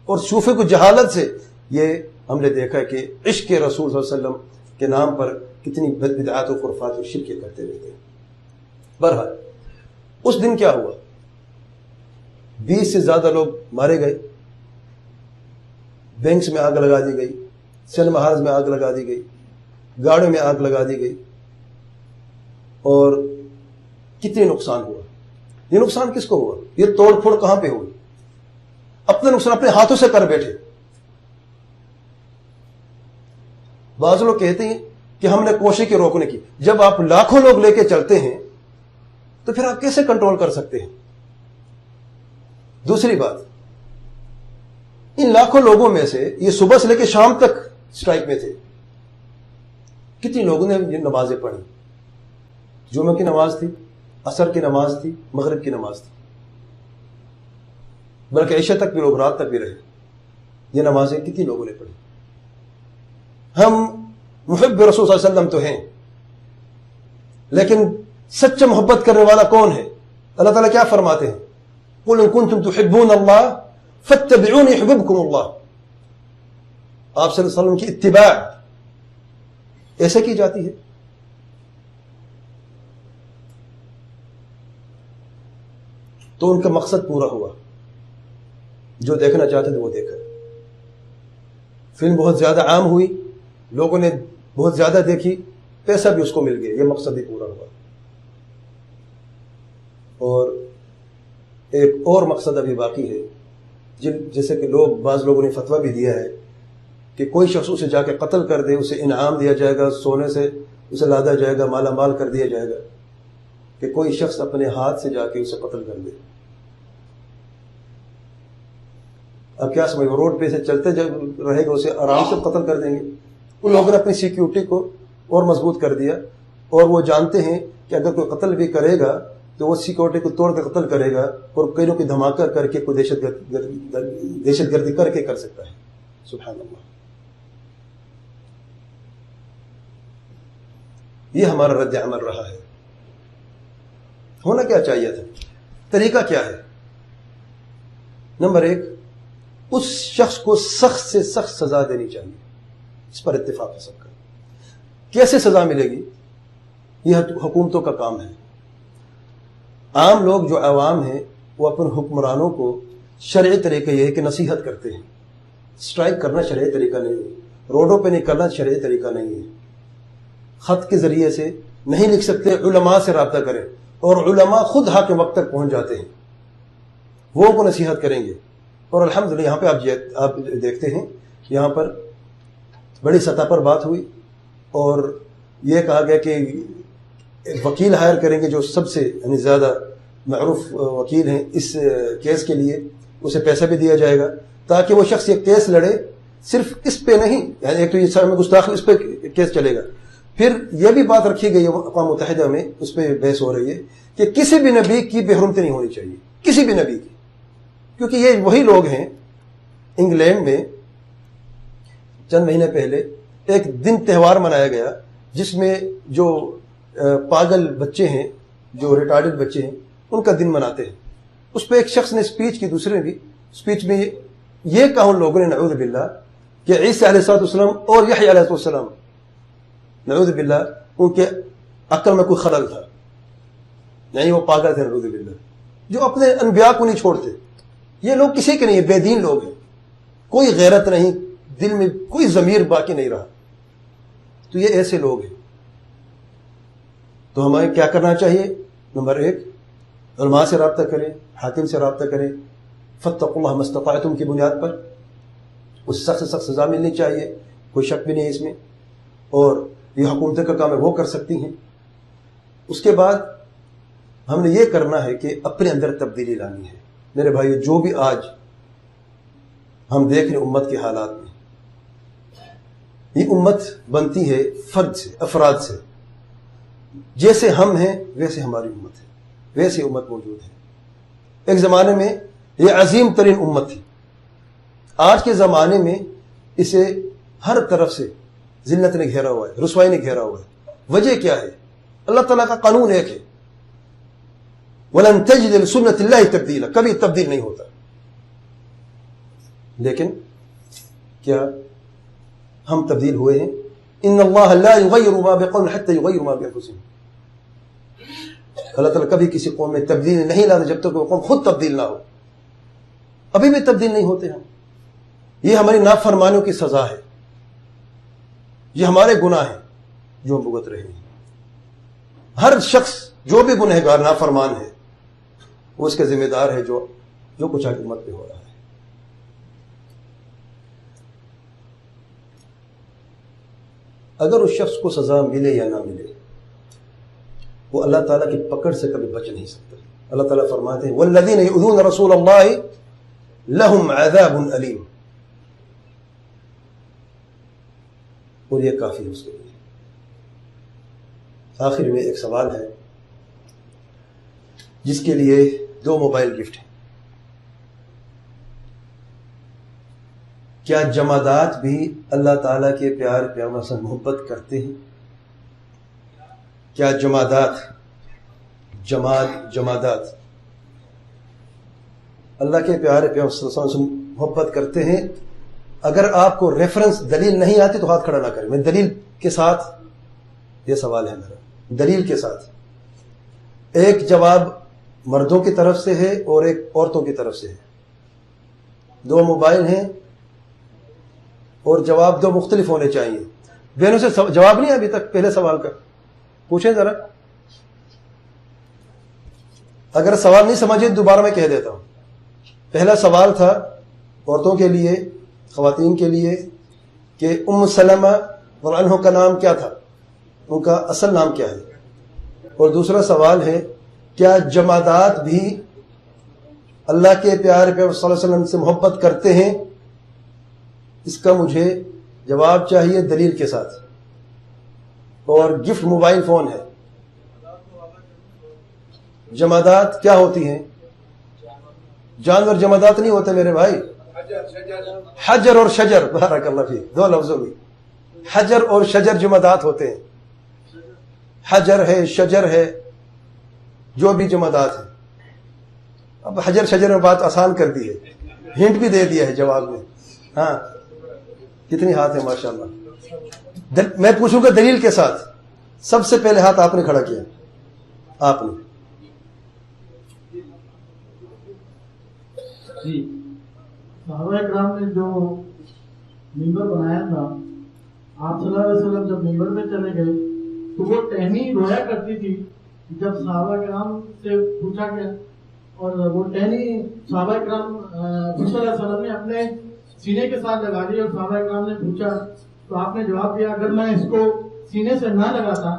اور صوفے کو جہالت سے یہ ہم نے دیکھا ہے کہ عشق رسول صلی اللہ علیہ وسلم کے نام پر کتنی بدعات و خرافات و شرک کرتے رہتے ہیں. بہرحال اس دن کیا ہوا؟ 20 سے زیادہ لوگ مارے گئے، بینکس میں آگ لگا دی گئی، سینما ہالز میں آگ لگا دی گئی، گاڑیوں میں آگ لگا دی گئی، اور کتنے نقصان ہوا۔ یہ نقصان کس کو ہوا؟ یہ توڑ پھوڑ کہاں پہ ہوئی؟ اپنا نقصان اپنے ہاتھوں سے کر بیٹھے۔ بعض لوگ کہتے ہیں کہ ہم نے کوشش کی روکنے کی۔ جب آپ لاکھوں لوگ لے کے چلتے ہیں تو پھر آپ کیسے کنٹرول کر سکتے ہیں؟ دوسری بات، ان لاکھوں لوگوں میں سے یہ صبح سے لے کے شام تک سٹرائک میں تھے، کتنی لوگوں نے یہ نمازیں پڑھی؟ جمعہ کی نماز تھی، عصر کی نماز تھی، مغرب کی نماز تھی، بلکہ عشاء تک بھی لوگ رات تک بھی رہے۔ یہ نمازیں کتنی لوگوں نے پڑھی؟ ہم محب رسول صلی اللہ علیہ وسلم تو ہیں، لیکن سچا محبت کرنے والا کون ہے؟ اللہ تعالیٰ کیا فرماتے ہیں؟ قُلْ إِن كُنتُمْ تُحِبُّونَ اللَّهَ فَاتَّبِعُونِ يُحْبِبْكُمُ اللَّهُ۔ آپ صلی اللہ علیہ وسلم کی اتباع ایسے کی جاتی ہے؟ تو ان کا مقصد پورا ہوا، جو دیکھنا چاہتے تھے وہ دیکھا۔ فلم بہت زیادہ عام ہوئی، لوگوں نے بہت زیادہ دیکھی، پیسہ بھی اس کو مل گیا، یہ مقصد بھی پورا ہوا۔ اور ایک اور مقصد ابھی باقی ہے، جیسے کہ بعض لوگوں نے فتویٰ بھی دیا ہے کہ کوئی شخص اسے جا کے قتل کر دے، اسے انعام دیا جائے گا، سونے سے اسے لادا جائے گا، مالا مال کر دیا جائے گا، کہ کوئی شخص اپنے ہاتھ سے جا کے اسے قتل کر دے۔ اب کیا سمجھ، روڈ پہ سے چلتے جب رہے گا اسے آرام سے قتل کر دیں گے۔ ان لوگوں نے اپنی سیکیورٹی کو اور مضبوط کر دیا، اور وہ جانتے ہیں کہ اگر کوئی قتل بھی کرے گا تو وہ سیکیورٹی کو توڑ کر قتل کرے گا، اور کئی لوگ دھماکہ کر کے کوئی دہشت گردی کر کے کر سکتا ہے۔ سبحان اللہ، یہ ہمارا رد عمل رہا ہے۔ ہونا کیا چاہیے تھا؟ طریقہ کیا ہے؟ نمبر 1، اس شخص کو سخت سے سخت سزا دینی چاہیے، اس پر اتفاق ہے سب کا۔ کیسے سزا ملے گی؟ یہ حکومتوں کا کام ہے۔ عام لوگ جو عوام ہیں وہ اپنے حکمرانوں کو شرعی طریقہ یہ ہے کہ نصیحت کرتے ہیں۔ سٹرائک کرنا شرعی طریقہ نہیں ہے، روڈوں پہ نکلنا شرعی طریقہ نہیں ہے، خط کے ذریعے سے نہیں لکھ سکتے، علماء سے رابطہ کریں، اور علماء خود حاکم وقت تک پہنچ جاتے ہیں، وہ کو نصیحت کریں گے۔ اور الحمدللہ یہاں پہ آپ دیکھتے ہیں، یہاں پر بڑی سطح پر بات ہوئی، اور یہ کہا گیا کہ ایک وکیل ہائر کریں گے جو سب سے یعنی زیادہ معروف وکیل ہیں اس کیس کے لیے، اسے پیسہ بھی دیا جائے گا تاکہ وہ شخص یہ کیس لڑے، صرف اس پہ نہیں، یعنی ایک تو یہ سر میں گستاخی، اس پہ کیس چلے گا۔ پھر یہ بھی بات رکھی گئی ہے اقوام متحدہ میں، اس پہ بحث ہو رہی ہے کہ کسی بھی نبی کی بے حرمتی نہیں ہونی چاہیے، کسی بھی نبی کی، کیونکہ یہ وہی لوگ ہیں۔ انگلینڈ میں چند مہینے پہلے ایک دن تہوار منایا گیا جس میں جو پاگل بچے ہیں، جو ریٹارڈڈ بچے ہیں، ان کا دن مناتے ہیں۔ اس پہ ایک شخص نے اسپیچ کی، دوسرے نے بھی اسپیچ میں یہ کہا ان لوگوں نے نعوذ باللہ کہ عیسیٰ علیہ السلام اور یحییٰ علیہ السلام، نعوذ باللہ، ان کے عقل میں کوئی خلل تھا، نہیں وہ پاگل تھے، نعوذ باللہ، جو اپنے انبیاء کو نہیں چھوڑتے۔ یہ لوگ کسی کے نہیں، بے دین لوگ ہیں، کوئی غیرت نہیں، دل میں کوئی ضمیر باقی نہیں رہا، تو یہ ایسے لوگ ہیں۔ تو ہمیں کیا کرنا چاہیے؟ نمبر 1، علماء سے رابطہ کریں، حاکم سے رابطہ کریں، فاتقوا اللہ ما استطعتم کی بنیاد پر اس سخت سے سخت سزا ملنی چاہیے، کوئی شک بھی نہیں اس میں، اور یہ حکومتیں کا کام ہے، وہ کر سکتی ہیں۔ اس کے بعد ہم نے یہ کرنا ہے کہ اپنے اندر تبدیلی لانی ہے۔ میرے بھائیو، جو بھی آج ہم دیکھ رہے ہیں امت کے حالات میں، یہ امت بنتی ہے فرد سے، افراد سے۔ جیسے ہم ہیں ویسے ہماری امت ہے، ویسے امت موجود ہے۔ ایک زمانے میں یہ عظیم ترین امت تھی، آج کے زمانے میں اسے ہر طرف سے ذلت نے گھیرا ہوا ہے، رسوائی نے گھیرا ہوا ہے۔ وجہ کیا ہے؟ اللہ تعالیٰ کا قانون ایک ہے، وَلَن تَجِدَ لِسُنَّةِ اللَّهِ تَبْدِيلًا، کبھی تبدیل نہیں ہوتا۔ لیکن کیا ہم تبدیل ہوئے ہیں؟ ان اللہ لا یغیر ما بقوم حتى یغیروا ما بانفسهم۔ اللہ تعالیٰ کبھی کسی قوم میں تبدیلی نہیں لاتا جب تک وہ قوم خود تبدیل نہ ہو. ابھی بھی تبدیل نہیں ہوتے ہم. یہ ہماری نافرمانیوں کی سزا ہے، یہ ہمارے گناہ ہیں جو ہم بھگت رہے ہیں. ہر شخص جو بھی گنہگار نافرمان ہے وہ اس کے ذمہ دار ہے جو کچھ آج امت پہ ہو رہا ہے. اگر اس شخص کو سزا ملے یا نہ ملے وہ اللہ تعالیٰ کی پکڑ سے کبھی بچ نہیں سکتا. اللہ تعالیٰ فرماتے ہیں والذین یؤذون رسول اللہ لہم عذاب علیم، اور یہ کافی ہے اس کے لیے. آخر میں ایک سوال ہے جس کے لیے 2 موبائل گفٹ ہیں. کیا جمادات بھی اللہ تعالیٰ کے پیار پیغمبر سے محبت کرتے ہیں؟ کیا جمادات اللہ کے پیارے پیغمبر صلی اللہ علیہ وسلم سے محبت کرتے ہیں؟ اگر آپ کو ریفرنس دلیل نہیں آتی تو ہاتھ کھڑا نہ کریں. میں دلیل کے ساتھ، یہ سوال ہے میرا، دلیل کے ساتھ. ایک جواب مردوں کی طرف سے ہے اور ایک عورتوں کی طرف سے ہے. 2 موبائل ہیں اور جواب 2 مختلف ہونے چاہیے. بہنوں سے جواب نہیں ابھی تک پہلے سوال کا، پوچھیں ذرا. اگر سوال نہیں سمجھے دوبارہ میں کہہ دیتا ہوں. پہلا سوال تھا عورتوں کے لیے، خواتین کے لیے، کہ ام سلمہ اور عنہ کا نام کیا تھا، ان کا اصل نام کیا ہے. اور دوسرا سوال ہے کیا جمادات بھی اللہ کے پیارے پیغمبر صلی اللہ علیہ وسلم سے محبت کرتے ہیں؟ اس کا مجھے جواب چاہیے دلیل کے ساتھ. اور گفٹ موبائل فون ہے. جمادات کیا ہوتی ہیں؟ جانور جمادات نہیں ہوتے میرے بھائی. حجر اور شجر، بارک اللہ فیک، 2 لفظوں میں حجر اور شجر جمادات ہوتے ہیں. حجر ہے، شجر ہے، جو بھی جمادات ہیں. اب حجر شجر میں بات آسان کر دی ہے، ہنٹ بھی دے دیا ہے جواب میں. ہاں کتنی ہاتھ ہیں ماشاءاللہ. میں پوچھوں گا دلیل کے ساتھ. سب سے پہلے ہاتھ آپ نے کھڑا کیا، آپ نے. جی، صحابہ کرام نے جو ممبر بنایا تھا، آپ صلی اللہ علیہ وسلم جب ممبر میں چلے گئے تو وہ ٹہنی رویا کرتی تھی. جب صحابہ کرام سے پوچھا گیا اور وہ ٹہنی صحابہ کرام صلی اللہ علیہ وسلم نے اپنے سینے کے ساتھ لگا دی اور صحابہ کرام نے پوچھا تو آپ نے جواب دیا اگر میں اس کو سینے سے نہ لگاتا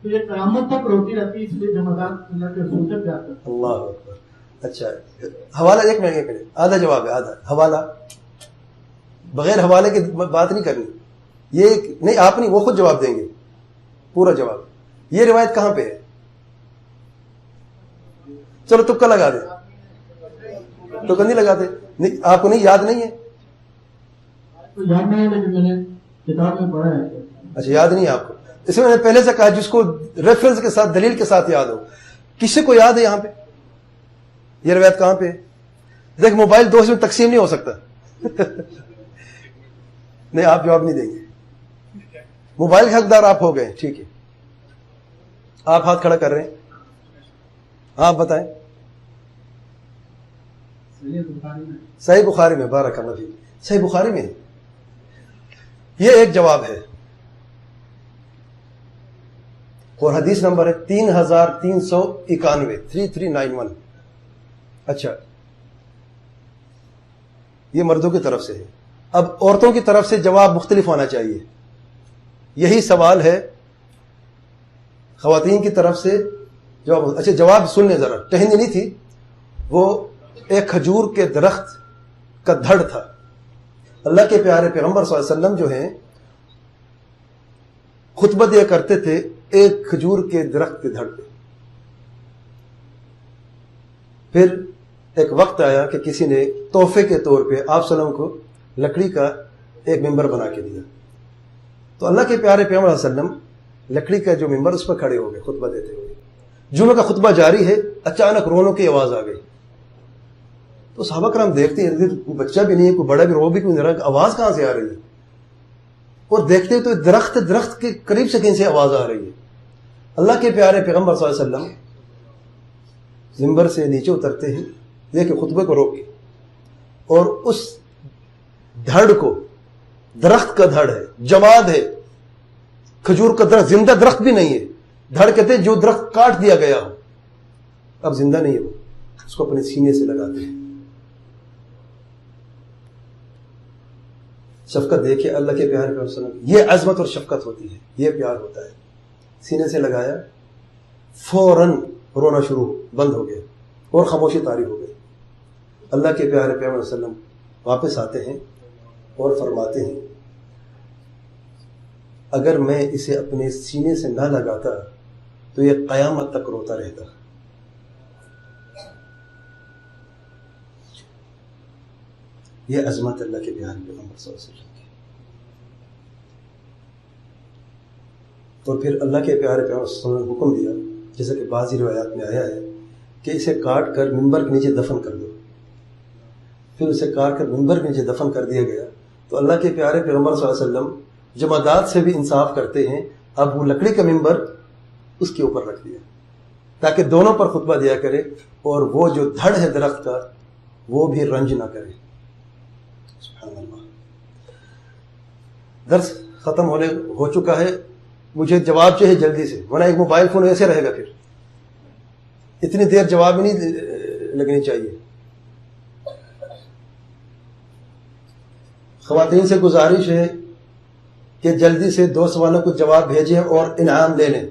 تو یہ قیامت تک روتی رہتی، اس لیے جمادات اللہ کے رسول سے پیار کرتا. اللہ اکبر. اچھا حوالہ ایک منٹ آدھا جواب ہے، آدھا حوالہ. بغیر حوالے کی بات نہیں کرنی. یہ نہیں، آپ نہیں، وہ خود جواب دیں گے پورا جواب. یہ روایت کہاں پہ ہے؟ چلو تکا لگا دیں. تکا نہیں لگاتے؟ آپ کو نہیں یاد نہیں ہے؟ یاد نہیں ہے لیکن میں نے کتاب میں پڑھا ہے. اچھا یاد نہیں ہے آپ کو. اس میں نے پہلے سے کہا جس کو ریفرنس کے ساتھ دلیل کے ساتھ یاد ہو. کسی کو یاد ہے یہاں پہ یہ روایت کہاں پہ؟ دیکھ موبائل 2 میں تقسیم نہیں ہو سکتا. نہیں آپ جواب نہیں دیں گے. موبائل کے حقدار آپ ہو گئے، ٹھیک ہے. آپ ہاتھ کھڑا کر رہے ہیں، آپ بتائیں. صحیح بخاری میں، بارک اللہ فیک، صحیح بخاری میں. یہ ایک جواب ہے اور حدیث نمبر ہے 3391، 3391. اچھا یہ مردوں کی طرف سے ہے. اب عورتوں کی طرف سے جواب مختلف ہونا چاہیے. یہی سوال ہے خواتین کی طرف سے جواب. اچھا جواب سن لیں ذرا. ٹہنی نہیں تھی، وہ ایک کھجور کے درخت کا دھڑ تھا. اللہ کے پیارے پیغمبر صلی اللہ علیہ وسلم جو ہیں خطبہ دیا کرتے تھے ایک کھجور کے درخت کے دھڑ پہ. پھر ایک وقت آیا کہ کسی نے تحفے کے طور پہ آپ صلی اللہ علیہ وسلم کو لکڑی کا ایک ممبر بنا کے دیا. تو اللہ کے پیارے پیغمبر صلی اللہ علیہ وسلم لکڑی کا جو ممبر اس پر کھڑے ہو گئے خطبہ دیتے ہوئے. جمعہ کا خطبہ جاری ہے، اچانک رونے کی آواز آ گئی. تو صحابہ کرام دیکھتے ہیں کوئی بچہ بھی نہیں ہے، کوئی بڑا بھی، رو بھی کوئی نہیں رہا، آواز کہاں سے آ رہی ہے. اور دیکھتے ہیں تو درخت کے قریب سے کہیں سے آواز آ رہی ہے. اللہ کے پیارے پیغمبر صلی اللہ علیہ وسلم منبر سے نیچے اترتے ہیں دیکھیں خطبے کو روک کے, اور اس دھڑ کو, درخت کا دھڑ ہے, جواد ہے, کھجور کا درخت, زندہ درخت بھی نہیں ہے, دھڑ کہتے ہیں جو درخت کاٹ دیا گیا ہو, اب زندہ نہیں ہے وہ, اس کو اپنے سینے سے لگاتے ہیں. شفقت دیکھیے اللہ کے پیارے پیغمبر صلی اللہ علیہ وسلم, یہ عظمت اور شفقت ہوتی ہے, یہ پیار ہوتا ہے. سینے سے لگایا, فوراً رونا شروع بند ہو گیا اور خاموشی طاری ہو گئی. اللہ کے پیارے پیغمبر صلی اللہ علیہ وسلم واپس آتے ہیں اور فرماتے ہیں اگر میں اسے اپنے سینے سے نہ لگاتا تو یہ قیامت تک روتا رہتا. یہ عظمت اللہ کے پیارے پیغمبر صلی اللہ علیہ وسلم کی. اور پھر اللہ کے پیارے پیغمبر صلی اللہ علیہ وسلم نے حکم دیا, جیسا کہ بعضی روایات میں آیا ہے, کہ اسے کاٹ کر منبر کے نیچے دفن کر دو. پھر اسے کاٹ کر منبر کے نیچے دفن کر دیا گیا. تو اللہ کے پیارے پیغمبر صلی اللہ علیہ وسلم جمادات سے بھی انصاف کرتے ہیں, اب وہ لکڑی کا منبر اس کے اوپر رکھ دیا تاکہ دونوں پر خطبہ دیا کرے, اور وہ جو دھڑ ہے درخت کا وہ بھی رنج نہ کرے. سبحان اللہ. درس ختم ہو چکا ہے, مجھے جواب چاہیے جلدی سے, ورنہ ایک موبائل فون ایسے رہے گا, پھر اتنی دیر جواب ہی نہیں لگنی چاہیے. خواتین سے گزارش ہے کہ جلدی سے 2 سوالوں کو جواب بھیجیں اور انعام لے لیں.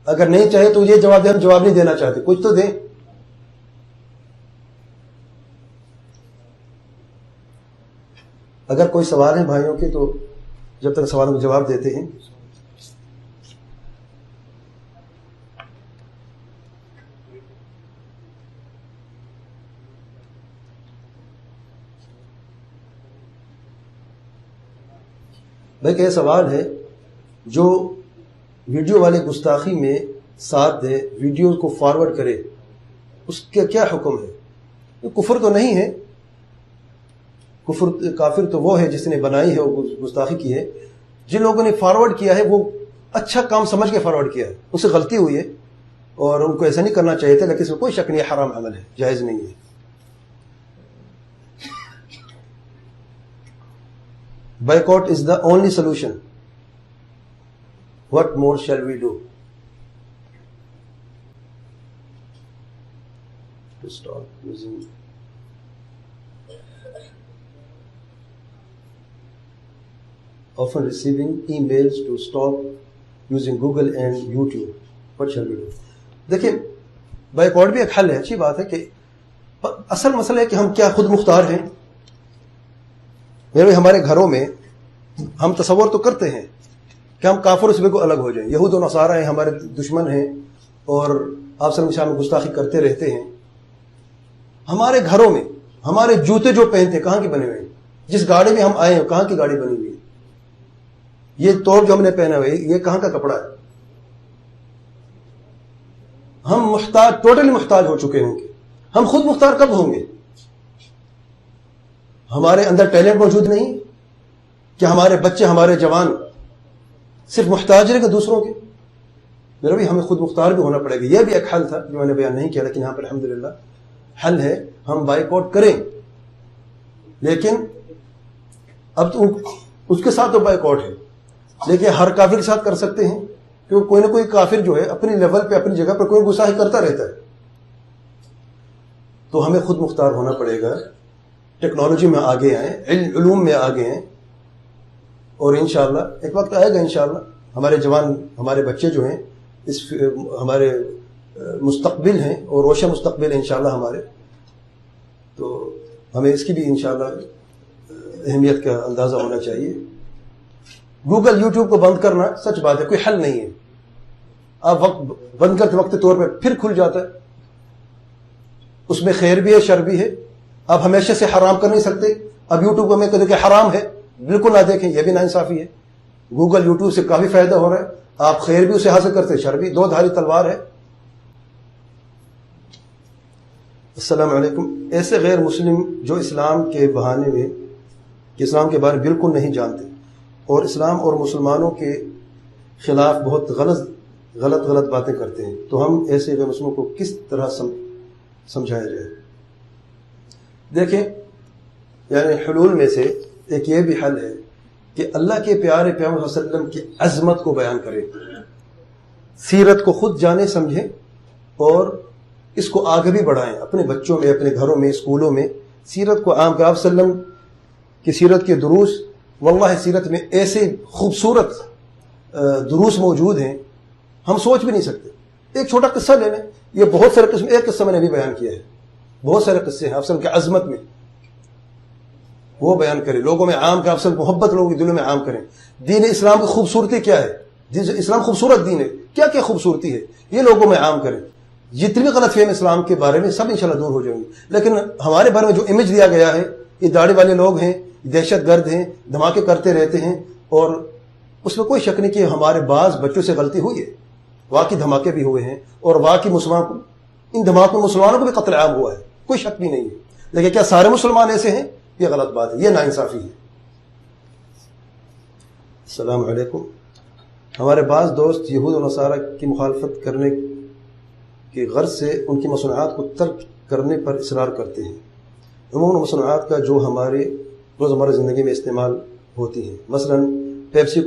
اگر نہیں چاہے تو یہ جواب دیں, ہم جواب نہیں دینا چاہتے, کچھ تو دیں. اگر کوئی سوال ہے بھائیوں کے تو جب تک سوالوں کو جواب دیتے ہیں. بھائی کہ یہ سوال ہے, جو ویڈیو والے گستاخی میں ساتھ دے, ویڈیو کو فارورڈ کرے, اس کا کیا حکم ہے؟ یہ کفر تو نہیں ہے. کافر تو وہ ہے جس نے بنائی ہے, وہ گستاخی کی ہے. جن لوگوں نے فارورڈ کیا ہے وہ اچھا کام سمجھ کے فارورڈ کیا ہے, ان سے غلطی ہوئی ہے اور ان کو ایسا نہیں کرنا چاہیے تھا, لیکن اس میں کوئی شک نہیں, حرام عمل ہے, جائز نہیں ہے. Boycott is the only solution. What more shall we do? To stop using often receiving emails to stop using Google and YouTube. What shall we do? دیکھیں بائیکاٹ بھی ایک حل ہے, اچھی بات ہے, کہ اصل مسئلہ ہے کہ ہم کیا خود مختار ہیں. میرے ہمارے گھروں میں ہم تصور تو کرتے ہیں کہ ہم کافر سے بالکل الگ ہو جائیں. یہود و نصارہ ہیں, ہمارے دشمن ہیں, اور آپ صلی اللہ علیہ وسلم گستاخی کرتے رہتے ہیں. ہمارے گھروں میں ہمارے جوتے جو پہنتے ہیں کہاں کے بنے ہوئے ہیں, جس گاڑی میں ہم آئے ہیں کہاں کی گاڑی بنی ہوئی ہے, یہ توپ جو ہم نے پہنا ہوا ہے یہ کہاں کا کپڑا ہے. ہم محتاج, ٹوٹلی محتاج ہو چکے ہوں گے. ہم خود مختار کب ہوں گے؟ ہمارے اندر ٹیلنٹ موجود نہیں کہ ہمارے بچے, ہمارے جوان صرف محتاج رہے گا دوسروں کے. میرا بھی ہمیں خود مختار بھی ہونا پڑے گا. یہ بھی ایک حل تھا جو میں نے بیان نہیں کیا, لیکن یہاں پر الحمدللہ حل ہے. ہم بائیکاٹ کریں, لیکن اب تو اس کے ساتھ تو بائیکاٹ ہے, لیکن ہر کافر کے ساتھ کر سکتے ہیں, کیونکہ کوئی نہ کوئی کافر جو ہے اپنی لیول پہ, اپنی جگہ پر کوئی گستاخی کرتا رہتا ہے. تو ہمیں خود مختار ہونا پڑے گا. ٹیکنالوجی میں آگے آئیں, علوم میں آگے ہیں, اور انشاءاللہ ایک وقت آئے گا انشاءاللہ ہمارے جوان, ہمارے بچے جو ہیں اس ہمارے مستقبل ہیں, اور روشن مستقبل انشاءاللہ ہمارے. تو ہمیں اس کی بھی انشاءاللہ اہمیت کا اندازہ ہونا چاہیے. گوگل یوٹیوب کو بند کرنا سچ بات ہے کوئی حل نہیں ہے. آپ وقت بند کرتے وقت طور پہ پھر کھل جاتا ہے, اس میں خیر بھی ہے شر بھی ہے. آپ ہمیشہ سے حرام کر نہیں سکتے. اب یوٹیوب کو میں کہتے کہ حرام ہے, بالکل نہ دیکھیں, یہ بھی ناانصافی ہے. گوگل یوٹیوب سے کافی فائدہ ہو رہا ہے, آپ خیر بھی اسے حاصل کرتے, شر بھی, 2 دھاری تلوار ہے. السلام علیکم. ایسے غیر مسلم جو اسلام کے بہانے میں, کہ اسلام کے بارے میں بالکل نہیں جانتے اور اسلام اور مسلمانوں کے خلاف بہت غلط باتیں کرتے ہیں, تو ہم ایسے غیر مسلموں کو کس طرح سمجھایا جائے. دیکھیں یعنی حلول میں سے ایک یہ بھی حل ہے کہ اللہ کے پیارے پیغمبر صلی اللہ علیہ وسلم کی عظمت کو بیان کریں, سیرت کو خود جانیں سمجھیں اور اس کو آگے بھی بڑھائیں اپنے بچوں میں, اپنے گھروں میں, اسکولوں میں. سیرت کو عام کہ آپ صلی اللہ علیہ وسلم کی سیرت کے دروس, واللہ سیرت میں ایسے خوبصورت دروس موجود ہیں ہم سوچ بھی نہیں سکتے. ایک چھوٹا قصہ لے لیں, یہ بہت سارے قصے, ایک قصہ میں نے ابھی بیان کیا ہے, بہت سارے قصے ہیں آپ صلی اللہ علیہ وسلم کی عظمت میں, وہ بیان کریں لوگوں میں عام کہ آپ صلی اللہ علیہ وسلم محبت لوگوں کے دلوں میں عام کریں. دین اسلام کی خوبصورتی کیا ہے, دین اسلام خوبصورت دین ہے, کیا کیا خوبصورتی ہے, یہ لوگوں میں عام کریں. جتنی بھی غلط فہم اسلام کے بارے میں سب انشاءاللہ دور ہو جائیں گے. لیکن ہمارے بارے میں جو امیج دیا گیا ہے, یہ داڑھی والے لوگ ہیں, دہشت گرد ہیں, دھماکے کرتے رہتے ہیں, اور اس میں کوئی شک نہیں کہ ہمارے بعض بچوں سے غلطی ہوئی ہے, واقعی دھماکے بھی ہوئے ہیں اور واقعی ان دھماکوں مسلمانوں کو بھی قتل عام ہوا ہے, کوئی شک بھی نہیں ہے. لیکن کیا سارے مسلمان ایسے ہیں؟ یہ غلط بات ہے, یہ ناانصافی ہے. السلام علیکم. ہمارے بعض دوست یہود و نصارہ کی مخالفت کرنے کی غرض سے ان کی مصنوعات کو ترک کرنے پر اصرار کرتے ہیں. عموماً مصنوعات کا جو ہمارے روزمرہ زندگی میں استعمال ہوتی ہیں, مثلا پیپسی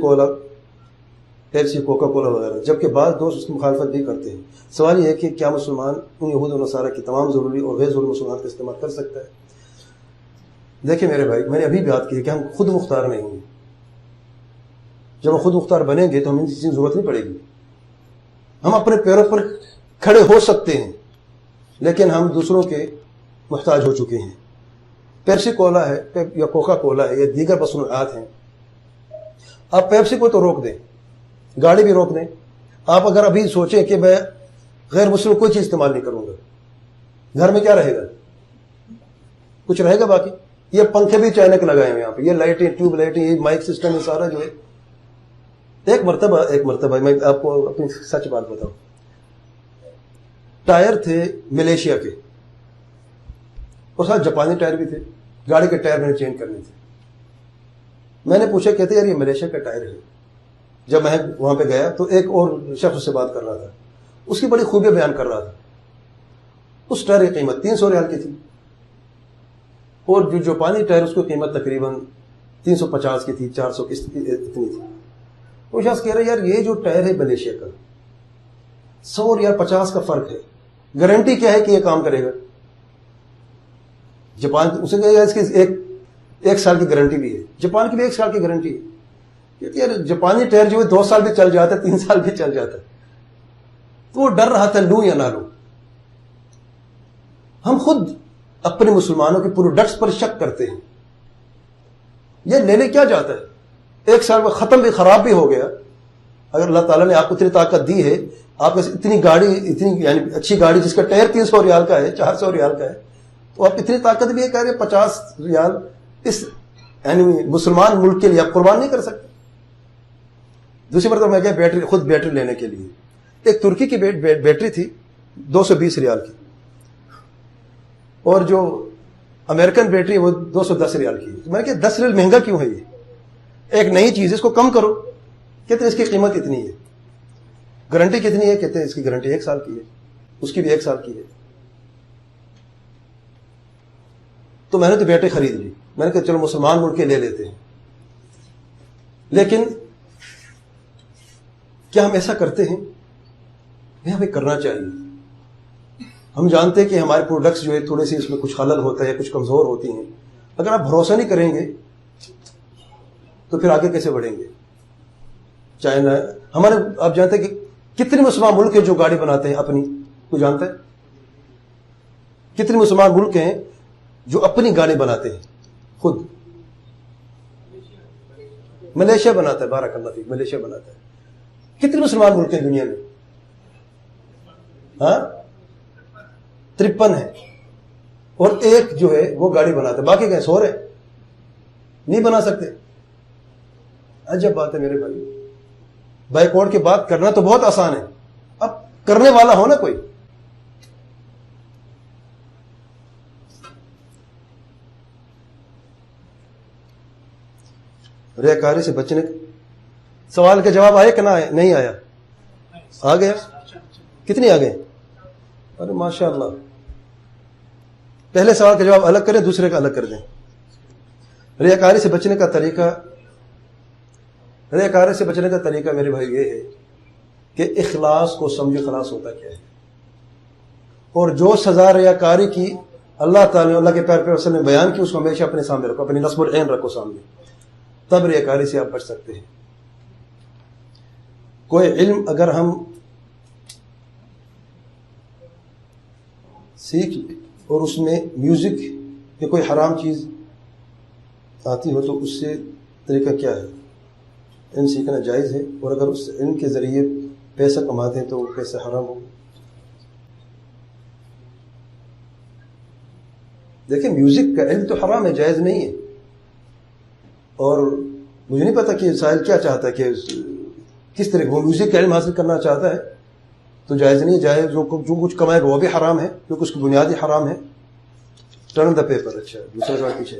کوکا کولا وغیرہ, جبکہ بعض دوست اس کی مخالفت بھی کرتے ہیں. سوال یہ ہے کہ کیا مسلمان ان یہود و نصارہ کی تمام ضروری اور غیر ضروری مصنوعات کا استعمال کر سکتا ہے؟ دیکھیں میرے بھائی, میں نے ابھی بات کی ہے کہ ہم خود مختار نہیں ہیں. جب ہم خود مختار بنیں گے تو ہمیں اس چیز کی ضرورت نہیں پڑے گی. ہم اپنے پیروں پر کھڑے ہو سکتے ہیں, لیکن ہم دوسروں کے محتاج ہو چکے ہیں. پیپسی کولا ہے یا کوکا کولا ہے یا دیگر مصنوعات ہیں, آپ پیپسی کو تو روک دیں, گاڑی بھی روک دیں. آپ اگر ابھی سوچیں کہ میں غیر مسلم کوئی چیز استعمال نہیں کروں گا, گھر میں کیا رہے گا؟ کچھ رہے گا باقی؟ یہ پنکھے بھی چائنک لگائے ہیں یہاں پہ, یہ لائٹیں, ٹیوب لائٹیں, یہ مائک سسٹم, یہ سارا جو ہے. ایک مرتبہ میں آپ کو اپنی سچ بات بتاؤں, ٹائر تھے ملیشیا کے اور ساتھ جاپانی ٹائر بھی تھے. گاڑی کے ٹائر میں نے چینج کرنے تھے. میں نے پوچھا, کہتے یار یہ ملیشیا کا ٹائر ہے. جب میں وہاں پہ گیا تو ایک اور شخص سے بات کر رہا تھا, اس کی بڑی خوبیاں بیان کر رہا تھا. اس ٹائر کی قیمت 300 ریال کی تھی, اور جو جاپانی ٹائر اس کی قیمت تقریباً 350 کی تھی, 400 کی اتنی تھی. وہ شخص کہہ رہا ہے یار یہ جو ٹائر ہے ملیشیا کا 100 اور یار 50 کا فرق ہے, گارنٹی کیا ہے کہ یہ کام کرے گا؟ جاپان اسے کہا اس کی ایک سال کی گارنٹی بھی ہے, جاپان کی بھی 1 سال کی گارنٹی ہے. کہتے یار جاپانی ٹائر جو ہے 2 سال بھی چل جاتا ہے, 3 سال بھی چل جاتا ہے. تو وہ ڈر رہا تھا لوں یا نہ لوں. ہم خود اپنے مسلمانوں کے پروڈکٹس پر شک کرتے ہیں. یہ لینے کیا جاتا ہے؟ 1 سال میں ختم بھی, خراب بھی ہو گیا. اگر اللہ تعالیٰ نے آپ کو اتنی طاقت دی ہے, آپ اتنی گاڑی, اتنی یعنی اچھی گاڑی جس کا ٹائر 300 ریال کا ہے, 400 ریال کا ہے, تو آپ اتنی طاقت بھی ہے کہہ رہے 50 ریال اس یعنی مسلمان ملک کے لیے آپ قربان نہیں کر سکتے. دوسری مرتبہ میں گیا خود بیٹری لینے کے لیے. ایک ترکی کی بیٹری تھی 220 ریال کی, اور جو امریکن بیٹری وہ 210 ریال کی. میں نے کہا 10 ریال مہنگا کیوں ہے؟ یہ ایک نئی چیز ہے, اس کو کم کرو. کہتے ہیں اس کی قیمت اتنی ہے. گارنٹی کتنی ہے؟ کہتے ہیں اس کی گارنٹی 1 سال کی ہے, اس کی بھی 1 سال کی ہے. تو میں نے تو بیٹری خرید لی. میں نے کہا چلو مسلمان ملک کے لے لیتے ہیں. لیکن کیا ہم ایسا کرتے ہیں؟ نہیں, ہمیں کرنا چاہیے. ہم جانتے ہیں کہ ہمارے پروڈکٹس جو ہے تھوڑے سے اس میں کچھ خلل ہوتا ہے یا کچھ کمزور ہوتی ہیں. اگر آپ بھروسہ نہیں کریں گے تو پھر آگے کیسے بڑھیں گے؟ چائنا ہمارے, آپ جانتے ہیں کہ کتنے مسلمان ملک ہیں جو گاڑی بناتے ہیں اپنی, کوئی جانتا ہے؟ کتنے مسلمان ملک ہیں جو اپنی گاڑی بناتے ہیں خود؟ ملیشیا بناتا ہے, بارک اللہ فیک, ملیشیا بناتا ہے. کتنے مسلمان ملک ہیں دنیا میں؟ ہاں 53 ہے, اور ایک جو ہے وہ گاڑی بناتا ہے, باقی کہیں سو رہے نہیں بنا سکتے. عجب بات ہے میرے بھائی. بائیکاٹ کی بات کرنا تو بہت آسان ہے, اب کرنے والا ہو نا کوئی. ریاکاری سے بچنے, سوال کا جواب آیا کہ نہ آیا؟ نہیں آیا, آ گیا. کتنی آ گئے؟ ارے ماشاء اللہ. پہلے سوال کا جواب الگ کریں، دوسرے کا الگ کر دیں. ریاکاری سے بچنے کا طریقہ میرے بھائی یہ ہے کہ اخلاص کو سمجھے. اخلاص ہوتا کیا ہے؟ اور جو سزا ریاکاری کی اللہ تعالیٰ نے، اللہ کے پیارے پیغمبر صلی اللہ علیہ وسلم نے بیان کی، اس کو ہمیشہ اپنے سامنے رکھو، اپنی نصب العین رکھو سامنے، تب ریاکاری سے آپ بچ سکتے ہیں. کوئی علم اگر ہم سیکھ لیں اور اس میں میوزک یا کوئی حرام چیز آتی ہو تو اس سے طریقہ کیا ہے؟ علم سیکھنا جائز ہے، اور اگر اس علم کے ذریعے پیسہ کماتے ہیں تو وہ پیسہ حرام ہو. دیکھیں میوزک کا علم تو حرام ہے، جائز نہیں ہے. اور مجھے نہیں پتا کہ سائل کیا چاہتا ہے، کہ کس طرح وہ میوزک کا علم حاصل کرنا چاہتا ہے تو جائز نہیں ہے. جائز جو کچھ کمائے گا وہ بھی حرام ہے، کیونکہ اس کی بنیادی حرام ہے. Turn the paper. اچھا، دوسرا سوال پیچھے.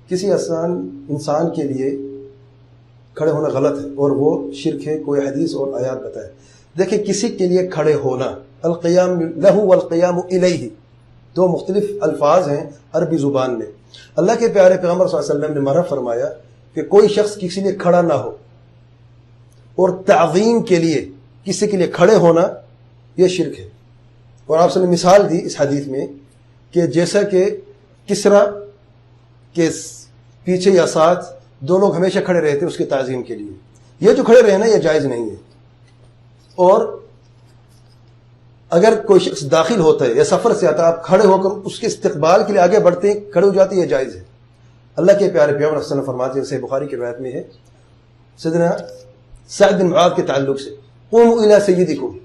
کسی انسان کے لیے کھڑے ہونا غلط ہے اور وہ شرک ہے، کوئی حدیث اور آیات بتائے. دیکھیں کسی کے لیے کھڑے ہونا، القیام لہ والقیام الیہ، دو مختلف الفاظ ہیں عربی زبان میں. اللہ کے پیارے پیغمبر صلی اللہ علیہ وسلم نے منع فرمایا کہ کوئی شخص کسی لیے کھڑا نہ ہو، اور تعظیم کے لیے کسی کے لیے کھڑے ہونا یہ شرک ہے. اور آپ نے مثال دی اس حدیث میں کہ جیسا کہ کسرا کے پیچھے یا ساتھ دو لوگ ہمیشہ کھڑے رہتے اس کی تعظیم کے لیے، یہ جو کھڑے رہنا یہ جائز نہیں ہے. اور اگر کوئی شخص داخل ہوتا ہے یا سفر سے آتا ہے، آپ کھڑے ہو کر اس کے استقبال کے لیے آگے بڑھتے ہیں، کھڑے ہو جاتے ہیں، یہ جائز ہے. اللہ کے پیارے پیغمبر صلی اللہ علیہ وسلم فرماتے ہیں، صحیح بخاری کی روایت میں ہے سیدنا سعد بن معاذ کے تعلق سے، قوموا الی سیدکم،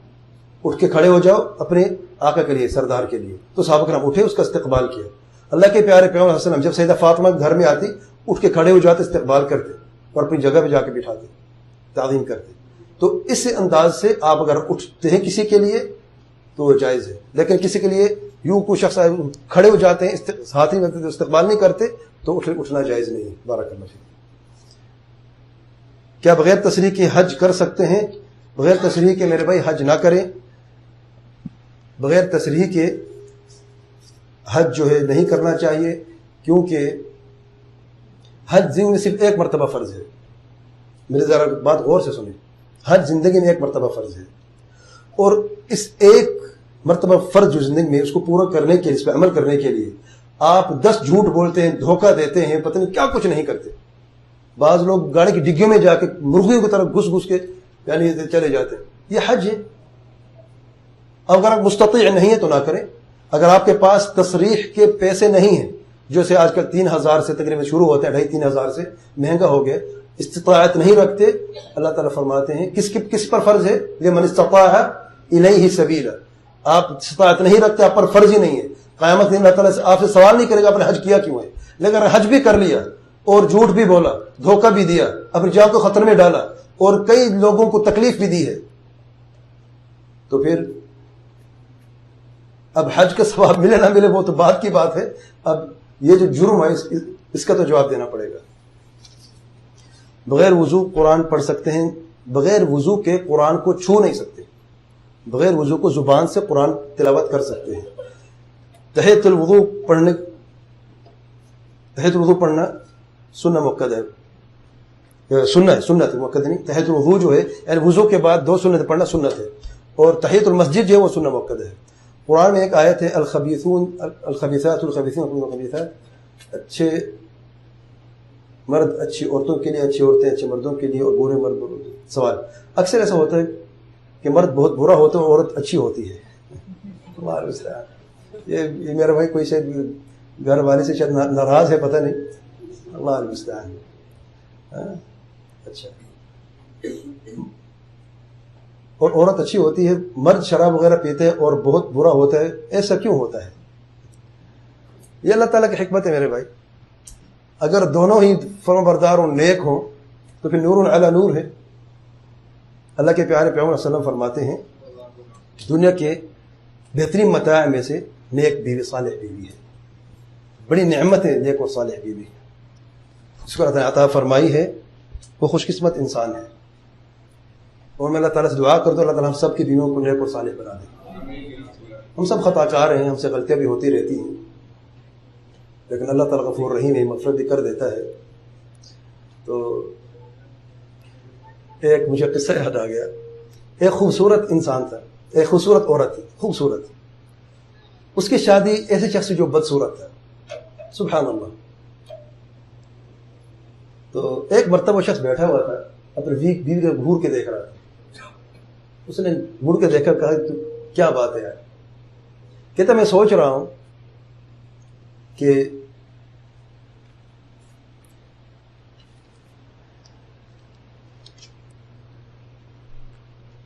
اٹھ کے کھڑے ہو جاؤ اپنے آقا کے لیے، سردار کے لیے. تو صحابہ کرام اٹھے، اس کا استقبال کیا. اللہ کے پیارے پیغمبر صلی اللہ علیہ وسلم جب سیدہ فاطمہ گھر میں آتی، اٹھ کے کھڑے ہو جاتے، استقبال کرتے اور اپنی جگہ پہ جا کے بٹھاتے، تعظیم کرتے. تو اس انداز سے آپ اگر اٹھتے ہیں کسی کے لیے تو وہ جائز ہے. لیکن کسی کے لیے یوں کوئی شخص کھڑے ہو جاتے ہیں، ساتھ ہی استقبال نہیں کرتے تو اٹھنا جائز نہیں ہے. بارک اللہ فیک. کیا بغیر تصریح کے حج کر سکتے ہیں؟ بغیر تصریح کے میرے بھائی حج نہ کریں. بغیر تصریح کے حج جو ہے نہیں کرنا چاہیے، کیونکہ حج زندگی میں صرف ایک مرتبہ فرض ہے. میری ذرا بات غور سے سنیں. حج زندگی میں ایک مرتبہ فرض ہے، اور اس ایک مرتبہ فرض جو زندگی میں اس کو پورا کرنے کے، اس پہ عمل کرنے کے لیے آپ 10 جھوٹ بولتے ہیں، دھوکہ دیتے ہیں، پتہ نہیں کیا کچھ نہیں کرتے. بعض لوگ گاڑی کی ڈگیوں میں جا کے مرغیوں کی طرح گھس کے یعنی چلے جاتے ہیں. یہ حج ہے. اگر آپ مستطیع نہیں ہے تو نہ کریں. اگر آپ کے پاس تصریح کے پیسے نہیں ہیں، جو سے آج کل 3000 سے تقریباً شروع ہوتے ہیں، 2500 سے مہنگا ہو گیا، استطاعت نہیں رکھتے، اللہ تعالیٰ فرماتے ہیں کس پر فرض ہے؟ لمن استطاع الیہ سبیلا. آپ استطاعت نہیں رکھتے، آپ پر فرض ہی نہیں ہے. قیامت میں اللہ تعالیٰ سے آپ سے سوال نہیں کرے گا آپ نے حج کیا کیوں ہے. لیکن اگر حج بھی کر لیا اور جھوٹ بھی بولا، دھوکہ بھی دیا، اپنی جان کو خطرے میں ڈالا اور کئی لوگوں کو تکلیف بھی دی ہے، تو پھر اب حج کا ثواب ملے نہ ملے وہ تو بات کی بات ہے. اب یہ جو جرم ہے اس کا تو جواب دینا پڑے گا. بغیر وضو قرآن پڑھ سکتے ہیں؟ بغیر وضو کے قرآن کو چھو نہیں سکتے. بغیر وضو کو زبان سے قرآن تلاوت کر سکتے ہیں. تحیۃ الوضو پڑھنا سنہ مؤکد ہے، سنت مؤکد نہیں. تحیۃ الوضو جو ہے یعنی وضو کے بعد 2 سنت پڑھنا سنت ہے، اور تحیۃ المسجد جو ہے وہ سنہ مؤکد ہے. قرآن میں ایک آیت ہے الخبیثات اچھے مرد اچھی عورتوں کے لیے، اچھی عورتیں اچھے مردوں کے لیے، اور برے مرد. سوال اکثر ایسا ہوتا ہے کہ مرد بہت برا ہوتا ہے، عورت اچھی ہوتی ہے. یہ میرا بھائی کوئی شاید گھر والے سے شاید ناراض ہے، پتہ نہیں. اللہ المستعان. اچھا، اور عورت اچھی ہوتی ہے، مرد شراب وغیرہ پیتے ہیں اور بہت برا ہوتا ہے. ایسا کیوں ہوتا ہے؟ یہ اللہ تعالیٰ کی حکمت ہے میرے بھائی. اگر دونوں ہی فرما بردار اور نیک ہوں تو پھر نور علی نور ہے. اللہ کے پیارے پیغمبر صلی اللہ علیہ وسلم فرماتے ہیں دنیا کے بہترین متاع میں سے نیک بیوی، صالح بیوی ہے. بڑی نعمت ہے نیک اور صالح بیوی. اس کو اللہ تعالیٰ عطا فرمائی ہے، وہ خوش قسمت انسان ہے. اور میں اللہ تعالیٰ سے دعا کر دوں اللہ تعالیٰ ہم سب کی بیویوں کو نیک اور صالح بنا دے. ہم سب خطا کار ہیں، ہم سے غلطیاں بھی ہوتی رہتی ہیں، لیکن اللہ تعالیٰ غفور رحیم ہے، مغفرت بھی کر دیتا ہے. تو ایک مجھے قصہ یاد آ گیا. ایک خوبصورت انسان تھا، ایک خوبصورت عورت تھی، خوبصورت. اس کی شادی ایسے شخص سے جو بدصورت تھا. سبحان اللہ. تو ایک مرتبہ وہ شخص بیٹھا ہوا تھا، اپنی بیوی کو گھور کے دیکھ رہا تھا. اس نے مڑ کے دیکھا، کہا تو کیا بات ہے یار؟ کہتا میں سوچ رہا ہوں کہ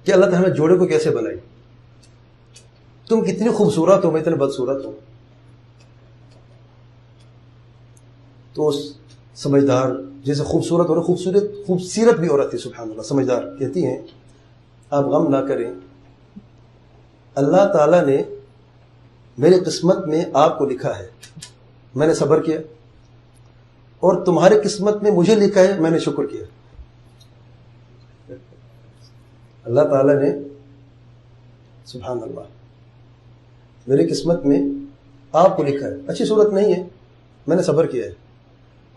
اللہ تعالیٰ نے جوڑے کو کیسے بنائی. تم کتنی خوبصورت ہو، میں اتنے بدصورت ہوں. تو اس سمجھدار جیسے خوبصورت اور خوبصورت بھی عورت تھی، سبحان اللہ، سمجھدار، کہتی ہیں آپ غم نہ کریں، اللہ تعالیٰ نے میری قسمت میں آپ کو لکھا ہے، میں نے صبر کیا، اور تمہاری قسمت میں مجھے لکھا ہے، میں نے شکر کیا. اللہ تعالیٰ نے، سبحان اللہ، میری قسمت میں آپ کو لکھا ہے، اچھی صورت نہیں ہے، میں نے صبر کیا ہے،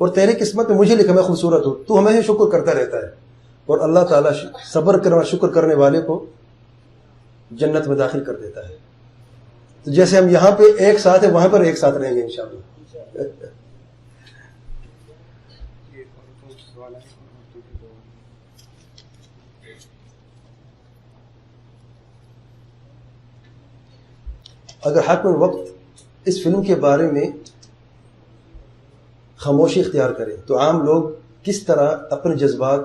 اور تیری قسمت میں مجھے لکھا میں خوبصورت ہوں، تو ہمیشہ شکر کرتا رہتا ہے. اور اللہ تعالیٰ صبر کرنے اور شکر کرنے والے کو جنت میں داخل کر دیتا ہے. تو جیسے ہم یہاں پہ ایک ساتھ ہیں، وہاں پر ایک ساتھ رہیں گے انشاءاللہ. اگر حاکم وقت اس فلم کے بارے میں خاموشی اختیار کرے تو عام لوگ کس طرح اپنے جذبات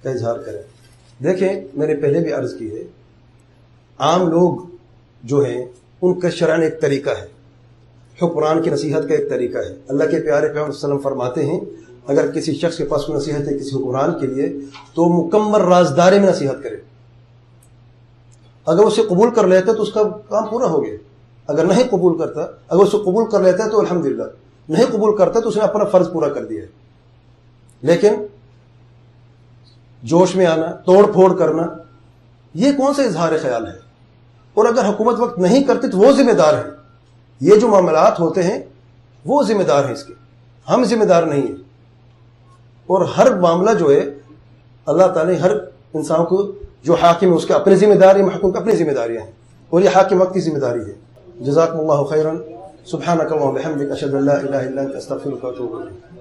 کا اظہار کریں؟ دیکھیں، میں نے پہلے بھی عرض کی ہے، عام لوگ جو ہیں ان کا شرعاً ایک طریقہ ہے، حکمران کی نصیحت کا ایک طریقہ ہے. اللہ کے پیارے پیغمبر صلی اللہ علیہ وسلم فرماتے ہیں اگر کسی شخص کے پاس کوئی نصیحت ہے کسی حکمران کے لیے تو مکمل رازداری میں نصیحت کرے. اگر اسے قبول کر لیتا تو اس کا کام پورا ہو گیا. اگر نہیں قبول کرتا، اگر اسے قبول کر لیتا ہے تو الحمدللہ، نہیں قبول کرتا تو اس نے اپنا فرض پورا کر دیا ہے. لیکن جوش میں آنا، توڑ پھوڑ کرنا، یہ کون سا اظہار خیال ہے؟ اور اگر حکومت وقت نہیں کرتی تو وہ ذمہ دار ہے. یہ جو معاملات ہوتے ہیں وہ ذمہ دار ہیں اس کے، ہم ذمہ دار نہیں ہیں. اور ہر معاملہ جو ہے اللہ تعالیٰ نے ہر انسان کو، جو حاکم ہے اس کے اپنی ذمہ داری، محکوم کی اپنی ذمہ داریاں ہیں، اور یہ حاکم وقت کی ذمہ داری ہے. جزاکم اللہ خیرا. سبحانک اللہم و بحمدک، اشہد ان لا الہ الا انت، استغفرک و اتوب الیک.